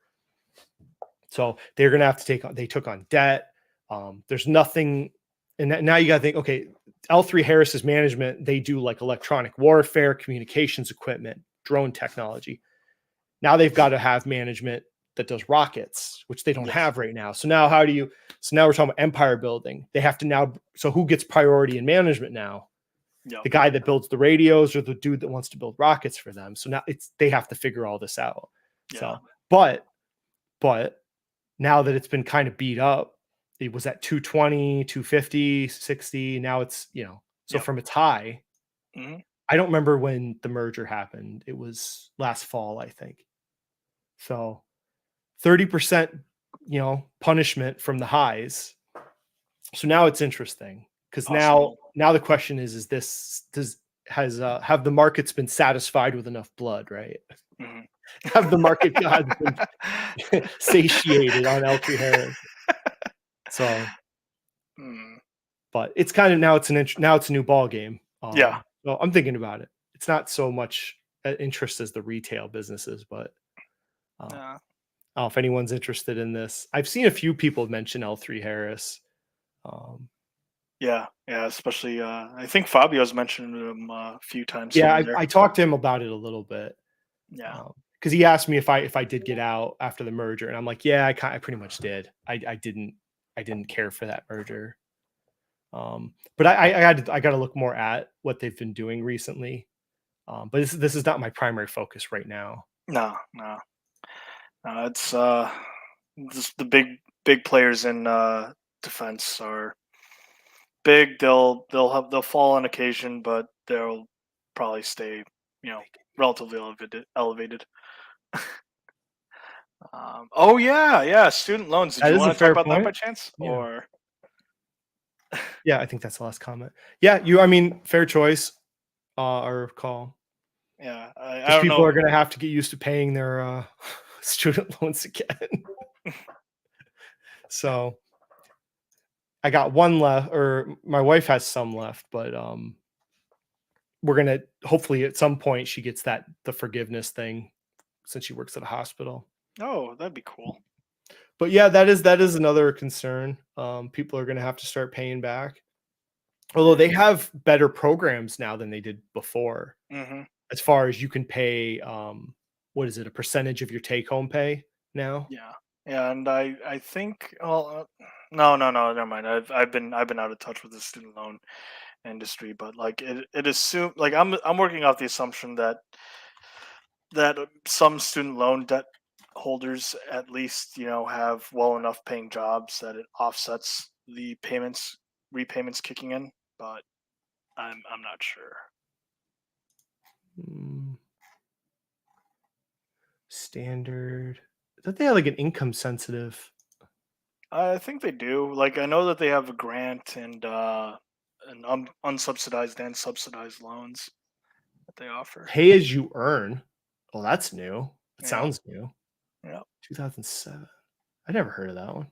So they're going to have to they took on debt. There's nothing. And now you got to think, okay, L3 Harris's management, they do like electronic warfare, communications equipment, drone technology. Now they've got to have management that does rockets, which they don't Yes. have right now. So now so now we're talking about empire building. They have to now, so who gets priority in management now? Yep. The guy that builds the radios or the dude that wants to build rockets for them. So now they have to figure all this out. Yeah. So, but now that it's been kind of beat up, it was at 220, 250, 60. Now it's, so Yep. from its high, Mhm. I don't remember when the merger happened. It was last fall, I think. So 30%, punishment from the highs. So now it's interesting because Awesome. now the question is have the markets been satisfied with enough blood, right? Mhm. have the market gods been satiated on L3 Harris. So, Hmm. but it's kind of now now it's a new ball game. Yeah. So I'm thinking about it. It's not so much interest as the retail businesses, but uh, Yeah. I don't know if anyone's interested in this. I've seen a few people mention L3 Harris. Um, Yeah. Yeah. Especially, I think Fabio's mentioned him a few times here yeah, and there. I talked to him about it a little bit Yeah. because he asked me if I did get out after the merger, and I'm like, yeah, I pretty much did. I didn't care for that merger. But I got to look more at what they've been doing recently. But this is not my primary focus right now. No. No. No. It's just the big players in defense are big. They'll fall on occasion, but they'll probably stay, you know, relatively elevated. Oh yeah, yeah. Student loans. Did That you is a want to talk fair about that by point. chance? Yeah. Or Yeah, I think that's the last comment. Yeah, I mean, fair choice, or call, yeah, I because don't people know. are gonna have to get used to paying their, student loans again. So, I got one left, or my wife has some left, but, we're gonna hopefully, at some point, she gets the forgiveness thing since she works at a hospital. Oh, that'd be cool. But, yeah, that is another concern. People are gonna have to start paying back. Although they have better programs now than they did before. Mm-hmm. As far as you can pay, what is it, a percentage of your take home pay now? Yeah, yeah, and I think. Well, no, no, no, never mind. I've been out of touch with the student loan industry, but like it assume like I'm working off the assumption that some student loan debt holders at least have well enough paying jobs that it offsets the repayments kicking in, but I'm not sure. Mm, standard. I thought they had like an income sensitive. I think they do. Like I know that they have a grant and unsubsidized and subsidized loans that they offer. Pay as you earn. Oh, that's new. It Yeah, sounds new. yeah. 2007. I never heard of that one.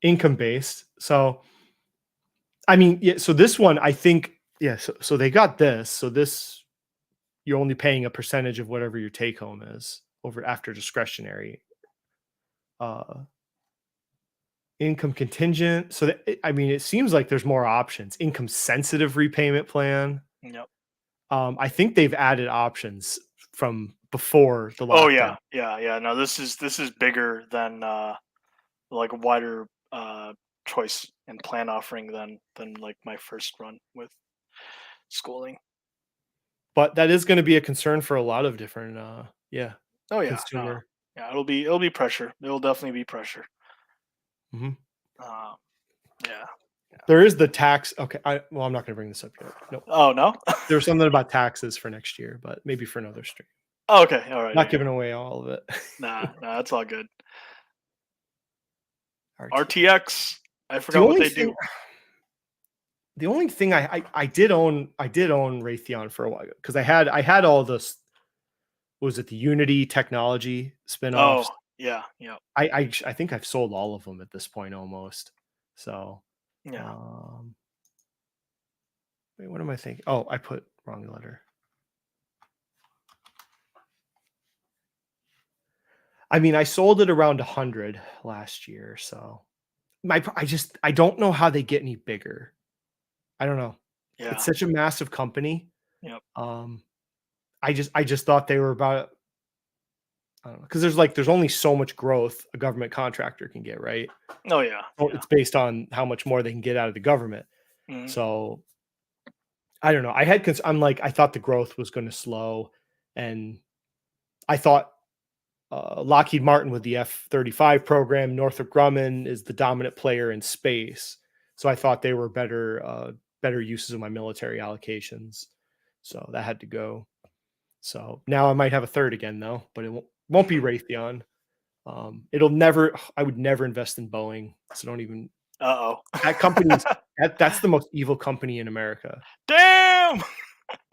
Income based. So, I mean, yeah. So this one, I think, yeah. So they got this. So this, you're only paying a percentage of whatever your take home is over after discretionary. Uh, Income contingent. So I mean, it seems like there's more options. Income sensitive repayment plan. Yep. I think they've added options from before the Oh lockdown. yeah, yeah, yeah. No, this is bigger than like a wider choice and plan offering than like my first run with schooling. But that is going to be a concern for a lot of different, yeah, Oh yeah, no, consumer. yeah. It'll be pressure. It'll definitely be pressure. Mhm. Um, yeah. There is the tax. Okay, well, I'm not going to bring this up yet. No, Oh no. there was something about taxes for next year, but maybe for another stream. Oh, okay. All right. Not Okay. giving away all of it. Nah, nah. That's all good. RTX. RTX. I The forgot what only they thing do. the only thing I did own Raytheon for a while because I had all this. Was it the Unity technology Oh spinoffs? yeah, yeah, I think I've sold all of them at this point almost. So, yeah. um, wait, what am I thinking? Oh, I put wrong letter. I mean, I sold it around 100 last year, so I don't know how they get any bigger. I don't know. It's Yeah. such a massive company. Yep. Um, I just thought they were about, I don't know, because there's only so much growth a government contractor can get, right? Oh yeah, Oh, yeah. it's based on how much more they can get out of the government. Mhm. So I don't know. I'm like, I thought the growth was going to slow, and I thought Lockheed Martin with the F-35 program, Northrop Grumman is the dominant player in space. So I thought they were better uses of my military allocations. So that had to go. So now I might have a third again though, but it won't be Raytheon. It'll never. I would never invest in Boeing. So don't even. Uh That oh. company's that's the most evil company in America. Damn.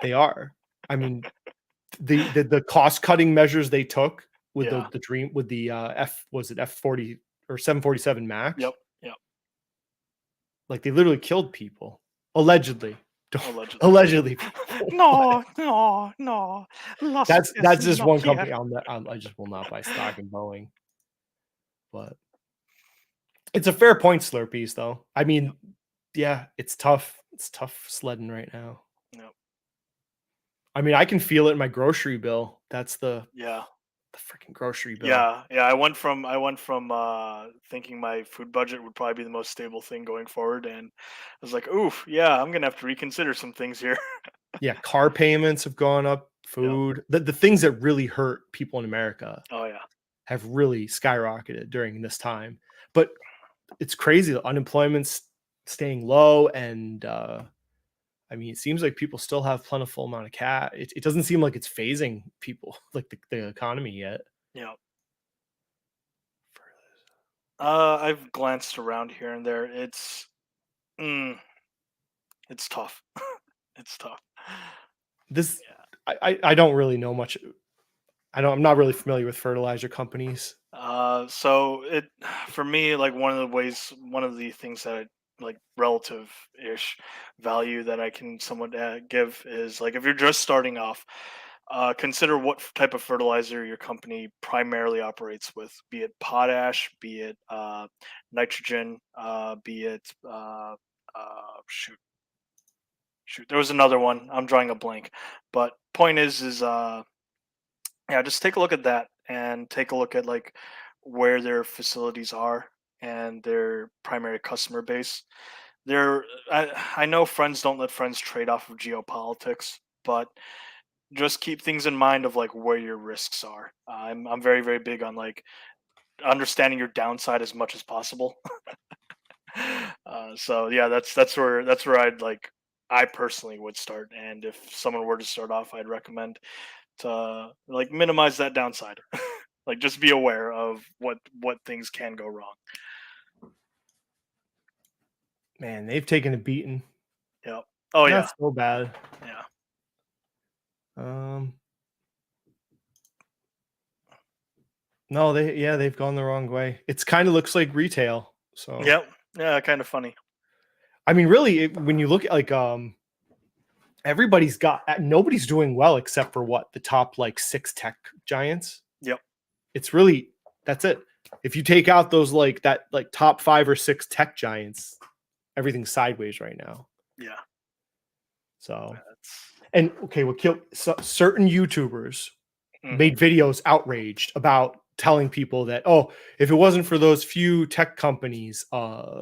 They are. I mean, the cost cutting measures they took. with Yeah. the dream with the F was it F40 or 747 Max. Yep. Yep. Like they literally killed people allegedly. Don't Allegedly. allegedly people. But No, no, no. Las that's es just no one here. company. I just will not buy stock in Boeing. But it's a fair point, Slurpees. Though I Yep. mean, yeah, it's tough. It's tough sledding right now. Yep. I mean, I can feel it in my grocery bill. That's Yeah. the freaking grocery bill. Yeah, yeah. I went from thinking my food budget would probably be the most stable thing going forward, and I was like, "Oof, yeah, I'm gonna have to reconsider some things here." Yeah, car payments have gone up, Yep. food. The things that really hurt people in America Oh yeah. have really skyrocketed during this time. But it's crazy. The unemployment's staying low, and I mean, it seems like people still have plentiful amount of cat. It doesn't seem like it's phasing people like the economy yet. Yeah. I've glanced around here and there. Mm, it's tough. It's tough. This Yeah. I don't really know much. I'm not really familiar with fertilizer companies. So it for me, like one of the things that like relative-ish value that I can somewhat give is like if you're just starting off, consider what type of fertilizer your company primarily operates with, be it potash, be it nitrogen, be it shoot, shoot. There was another one. I'm drawing a blank, but point is yeah, just take a look at that and take a look at like where their facilities are and their primary customer base. There, I know friends don't let friends trade off of geopolitics, but just keep things in mind of like where your risks are. I'm very very big on like understanding your downside as much as possible. So yeah, that's where I'd like I personally would start. And if someone were to start off, I'd recommend to like minimize that downside. Like just be aware of what things can go wrong. Man, they've taken a beating. Yep. Oh Not yeah. so bad. Yeah. Um, no, they've gone the wrong way. It's kind of looks like retail. So Yep. Yeah, kind of funny. I mean, really, when you look at like everybody's got nobody's doing well except for what the top like 6 tech giants. Yep. It's really that's it. If you take out those like that like top 5 or 6 tech giants, everything's sideways right now. Yeah. So That's and okay, what killed certain YouTubers hmm made videos outraged about telling people that if it wasn't for those few tech companies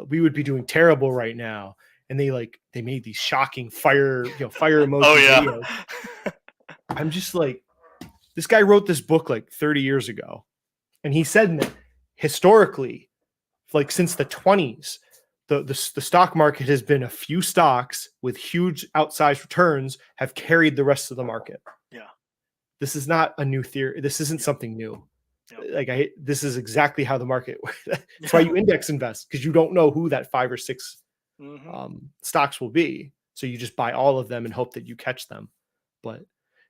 we would be doing terrible right now, and they made these shocking fire Oh emoji yeah. videos. I'm just like, this guy wrote this book like 30 years ago, and he said that historically, like since the 20s, the stock market has been a few stocks with huge outsized returns have carried the rest of the market. Yeah. This is not a new theory. This isn't Yep. something new. Yep. This is exactly how the market. That's why Yeah. you index invest, because you don't know who that 5 or 6 hmm stocks will be. So you just buy all of them and hope that you catch them. But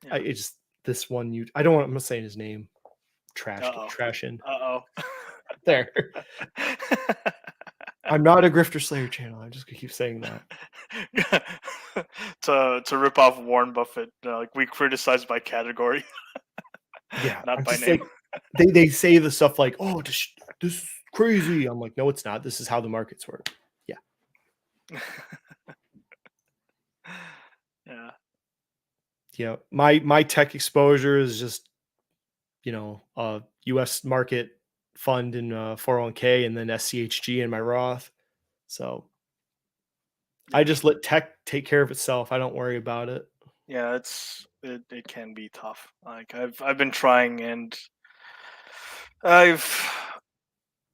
Yeah. it just this one you I don't want I'm not saying his name. Uh Trash in oh. Uh there. oh. I'm not a grifter slayer channel. I'm just gonna keep saying that. To rip off Warren Buffett, like we criticize by category, Yeah, not I'm by just name. like they say the stuff like, oh, this is crazy. I'm like, no, it's not. This is how the markets work. Yeah. Yeah. Yeah. My tech exposure is just, US market fund and 401k and then SCHG in my Roth. So I Yeah. just let tech take care of itself. I don't worry about it. Yeah, it can be tough. Like I've been trying and I've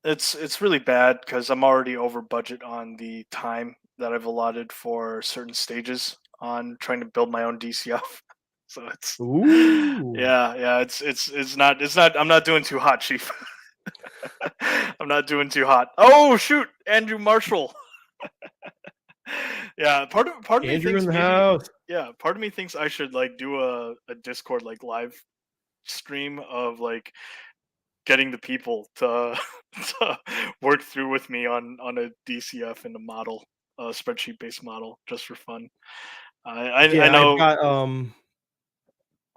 it's really bad because I'm already over budget on the time that I've allotted for certain stages on trying to build my own DCF. So it's Ooh. yeah, it's not I'm not doing too hot, Chief. I'm not doing too hot. Oh shoot, Andrew Marshall. Yeah, part of me Andrew in thinks the maybe house. yeah, part of me thinks I should like do a Discord like live stream of like getting the people to to work through with me on a DCF and a model, a spreadsheet based model, just for fun. I Yeah, I've know. got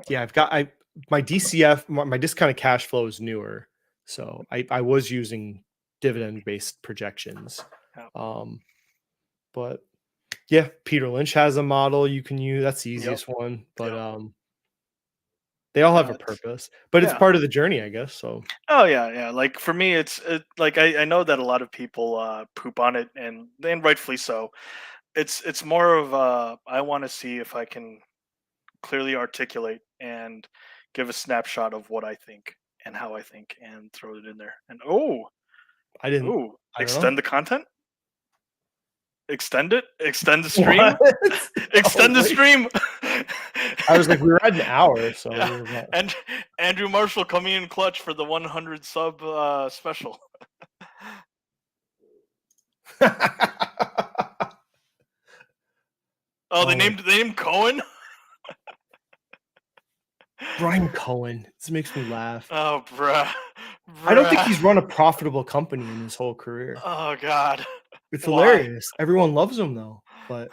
yeah, I've got I my DCF, my discounted cash flow is newer. So I was using dividend based projections. Yeah, Um, but yeah, Peter Lynch has a model you can use. That's the yep, easiest one. But yep. they all have Yeah, a purpose. But it's yeah. part of the journey, I guess. So Oh yeah, yeah. Like for me, like I know that a lot of people poop on it, and rightfully so. It's more of I want to see if I can clearly articulate and give a snapshot of what I think and how I think and throw it in there. And I didn't I don't know. extend the content, extend it, extend the stream, What? Oh extend the wait. stream. I was like, we were at an hour, so Yeah, we're about and Andrew Marshall coming in clutch for the 100 sub special. Oh, Oh my they named Cohen. Brian Cohen. This makes me laugh. Oh, bruh, I don't think bruh. he's run a profitable company in his whole career. Oh God, It's why? hilarious. Everyone loves him though, but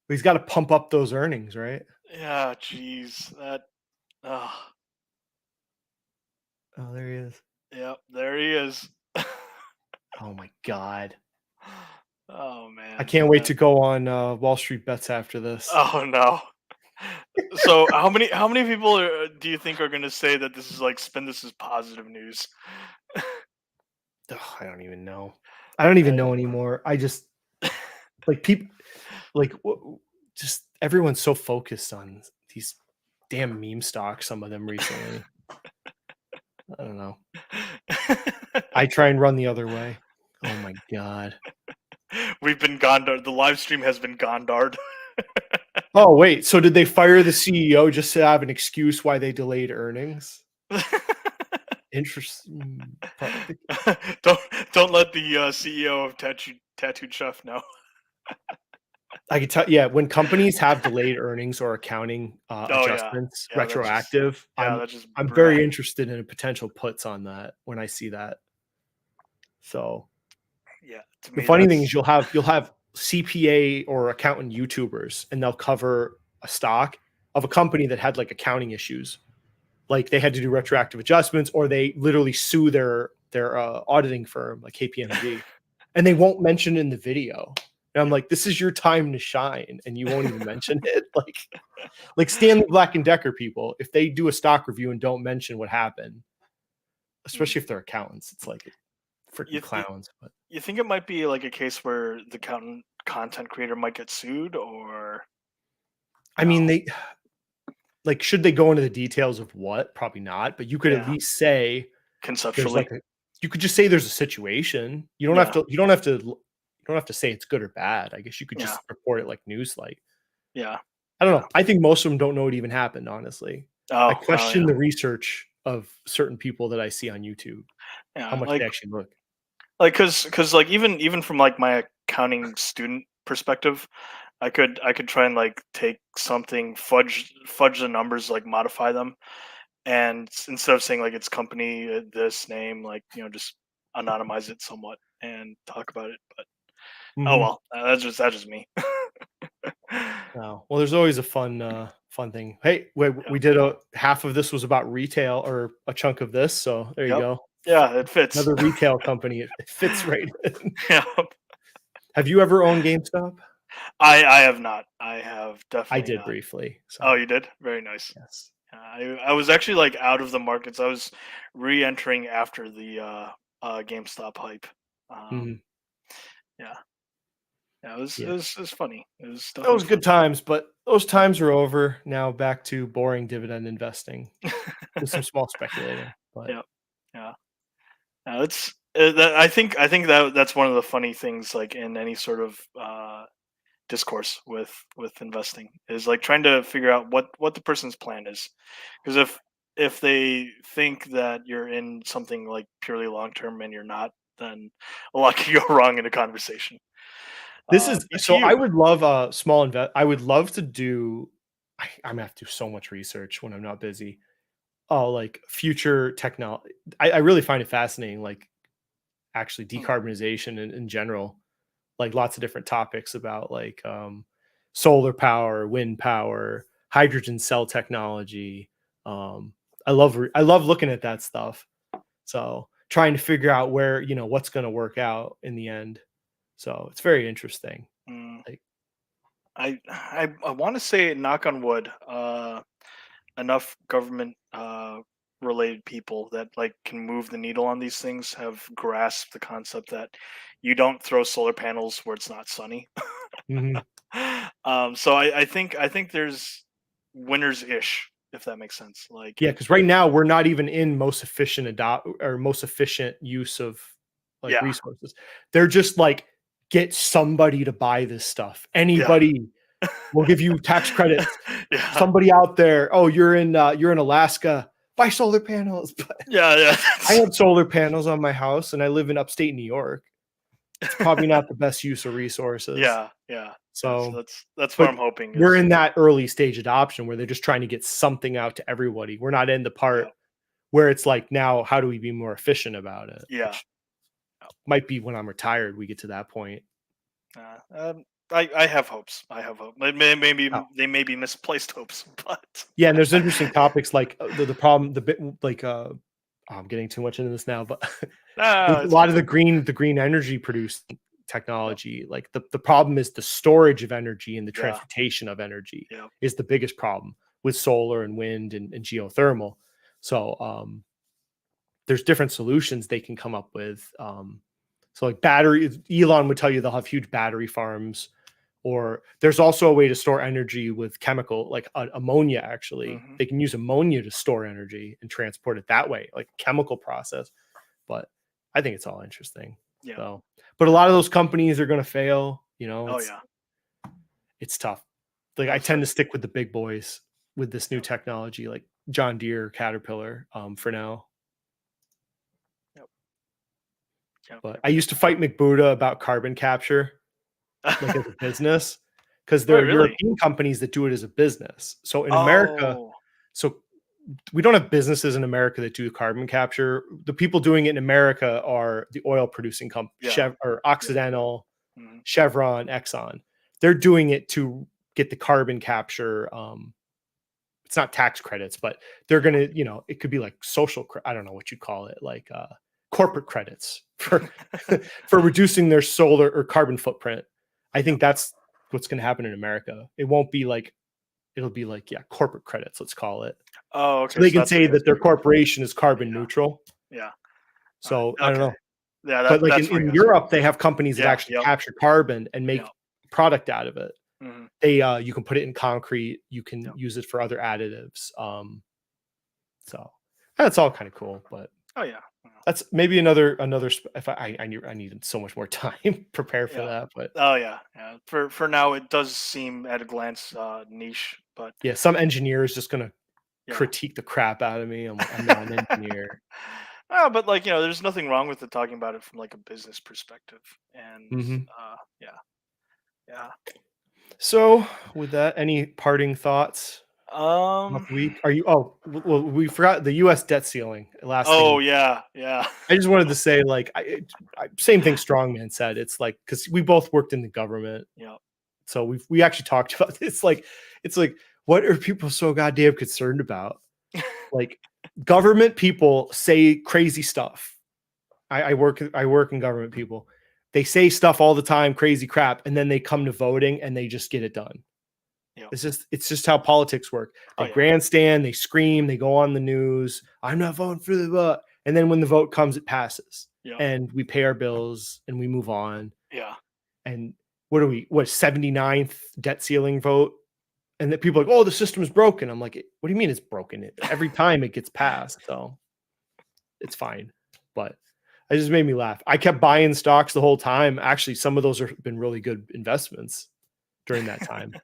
he's got to pump up those earnings, right? Yeah, jeez, that. Oh, Oh, there he is. yep, there he is. Oh my god. Oh I man. can't wait to go on Wall Street Bets after this. Oh no. So how many people do you think are going to say that this is like spin this as positive news? Ugh, I don't even know. I don't even I, know anymore. I just like people like just everyone's so focused on these damn meme stocks. Some of them recently. I don't know. I try and run the other way. Oh my god. We've been gondard. The live stream has been gondard. Oh wait, so did they fire the CEO just to have an excuse why they delayed earnings? Interesting. don't don't let the CEO of Tattooed Chef know. I can tell, yeah, when companies have delayed earnings or accounting Oh yeah, adjustments yeah. That's just retroactive, that's just I'm bruh. very interested in potential puts on that when I see that. So Yeah, to the me funny thing that's is you'll have CPA or accountant YouTubers and they'll cover a stock of a company that had like accounting issues. Like they had to do retroactive adjustments or they literally sue their auditing firm like KPMG and they won't mention it in the video. And I'm yeah. like, this is your time to shine and you won't even mention it. Like Stanley Black and Decker people, if they do a stock review and don't mention what happened, Mm. especially if they're accountants, it's like freaking You, you clowns. But you think it might be like a case where the content creator might get sued or I mean, no? they like should they go into the details of what? Probably not, but you could at Yeah, least say there's conceptually. like a you could just say there's a situation. Yeah, You don't have to say it's good or bad. I guess you could yeah, just report it like news like. yeah, I don't yeah. know. I think most of them don't know it even happened, honestly. I Oh question yeah, the research of certain people that I see on YouTube, how yeah. much they actually look. Cause like even from like my accounting student perspective, I could try and like take something, fudge the numbers, like modify them, and instead of saying like it's company this name, like just anonymize it somewhat and talk about it. But oh Mhm. well, that's just me. Oh, well, there's always a fun thing. Hey, we Yep. did a half of this was about retail or a chunk of this, so there you Yep. go. Yeah, it fits. Another retail company. It fits right in. Yeah. Have you ever owned GameStop? I have not. I have I definitely did not. briefly, Oh, so you did? Very nice. yes. I was actually like out of the markets. I was re-entering after the GameStop hype. Um, Mhm. yeah, yeah, Yeah. it was funny. It was definitely Those good fun. times, but those times are over. Now back to boring dividend investing with some small speculating, but Yeah, yeah. It's I think that that's one of the funny things like in any sort of discourse with investing is like trying to figure out what the person's plan is, because if they think that you're in something like purely long term and you're not, then a lot can go wrong in a conversation. this is But to so I you. would love a small invest. I would love to do I'm gonna have to do so much research when I'm not busy. Oh, like future technology. I really find it fascinating, like actually Mm, decarbonization in general, like lots of different topics about like solar power, wind power, hydrogen cell technology. Um, I love looking at that stuff. So trying to figure out where, what's going to work out in the end. So it's very interesting. mm. Like, I want to say, knock on wood, enough government related people that like can move the needle on these things have grasped the concept that you don't throw solar panels where it's not sunny. mhm. So I think there's winners ish, if that makes sense. Like Yeah, because right now we're not even in most efficient adopt or most efficient use of like yeah, resources. They're just like get somebody to buy this stuff. yeah, Anybody will give you tax credits. yeah, Somebody out there, oh, you're in Alaska, buy solar panels. But yeah, yeah. I have solar panels on my house and I live in upstate New York. It's probably not the best use of resources. Yeah, yeah, yeah. So So, that's what but I'm hoping we're is. in that early stage adoption where they're just trying to get something out to everybody. We're not in the Yeah, part where it's like, now how do we be more efficient about it? yeah. Which might be when I'm retired, we get to that point. I have hopes. I have hope. Oh, Maybe they may be misplaced hopes, but yeah, and there's interesting topics like the problem, the bit like I'm getting too much into this now, but no, with a it's lot fine. of the green energy produced Yep. technology, like the problem is the storage of energy and the Yeah. transportation of energy Yep. is the biggest problem with solar and wind and geothermal. So there's different solutions they can come up with. So like battery, Elon would tell you they'll have huge battery farms, or there's also a way to store energy with chemical, like ammonia. Actually, Hmm. they can use ammonia to store energy and transport it that way, like chemical process. But I think it's all interesting. Yeah. So, but a lot of those companies are going to fail. Oh It's yeah. it's tough. Like I Most tend to certainly. stick with the big boys with this new Yep. technology, like John Deere, Caterpillar, for now. Yep. Yep. But Yep. I used to fight McBuda about carbon capture, like as a Yep. business, because there Wait, are really? European companies that do it as a business. So in America, Oh, so we don't have businesses in America that do carbon capture. The people doing it in America are the oil producing company, yeah. Or Yeah. Occidental, Hmm. Chevron, Exxon. They're doing it to get the carbon capture. It's not tax credits, but they're Yeah. gonna, it could be like I don't know what you call it, like corporate credits for for reducing their solar or carbon footprint. I Yep. think that's what's gonna happen in America. It won't be like it'll be like, yeah, corporate credits, let's call it. Oh, So okay. they So can that's what say you guys that their are doing. corporation is carbon Yeah. neutral. Yeah. All So right. I don't Okay. know. Yeah. But like That's what you in guys are Europe, they have companies that doing. Yeah. actually Yep. capture carbon and Yep. make product out of it. Hmm. They you can put it in concrete, you can Yep. use it for other additives. So that's all kind of cool, but Oh yeah. that's maybe another. If I needed so much more time prepare for Yeah. that, but Oh yeah. Yeah. For now, it does seem at a glance niche, but yeah, some engineer is just gonna yeah. critique the crap out of me. I'm like, I'm not an engineer. But like there's nothing wrong with it talking about it from like a business perspective, and Hmm. yeah, yeah. So with that, any parting thoughts about Um. the week? Are you? Oh, well, we forgot the U.S. debt ceiling. Last thing Oh yeah, yeah, I just wanted to say, like, same thing Strongman said. It's like because we both worked in the government, yeah, so we actually talked about this. It's like, what are people so goddamn concerned about? Like, government people say crazy stuff. I work in government people. They say stuff all the time, crazy crap, and then they come to voting and they just get it done. yeah. It's just how politics work. Oh They yeah, grandstand, they scream, they go on the news. I'm not voting for the vote, and then when the vote comes, it passes, yeah, and we pay our bills and we move on. yeah. And what are we? What 79th debt ceiling vote? And that people are like, oh, the system is broken. I'm like, what do you mean it's broken? Every time it gets passed, so it's fine. But it just made me laugh. I kept buying stocks the whole time. Actually, some of those have been really good investments during that time.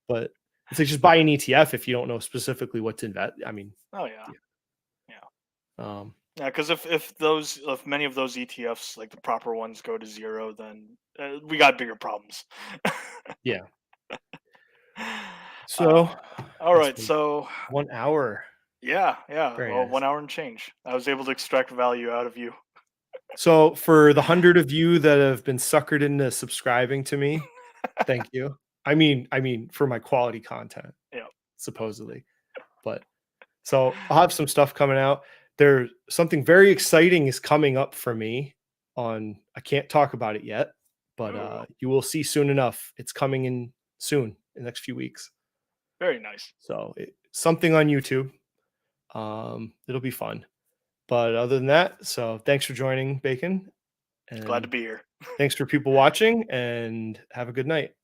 But it's like just buy an ETF if you don't know specifically what to invest. I mean, Oh yeah, yeah. yeah, Um, yeah. Because if many of those ETFs, like the proper ones, go to zero, then we got bigger problems. yeah. uh, So all it's right, been so 1 hour. Yeah, yeah. Very Well, nice. 1 hour and change. I was able to extract value out of you. So for the 100 of you that have been suckered into subscribing to me, thank you. I mean for my quality content, Yeah. supposedly. But so I'll have some stuff coming out. There something very exciting is coming up for me on I can't talk about it yet, but Ooh, you will see soon enough. It's coming in soon, in the next few weeks. very nice. So something on YouTube. It'll be fun. But other than that, so thanks for joining, Bacon, Glad to and be here. thanks for people watching, and have a good night.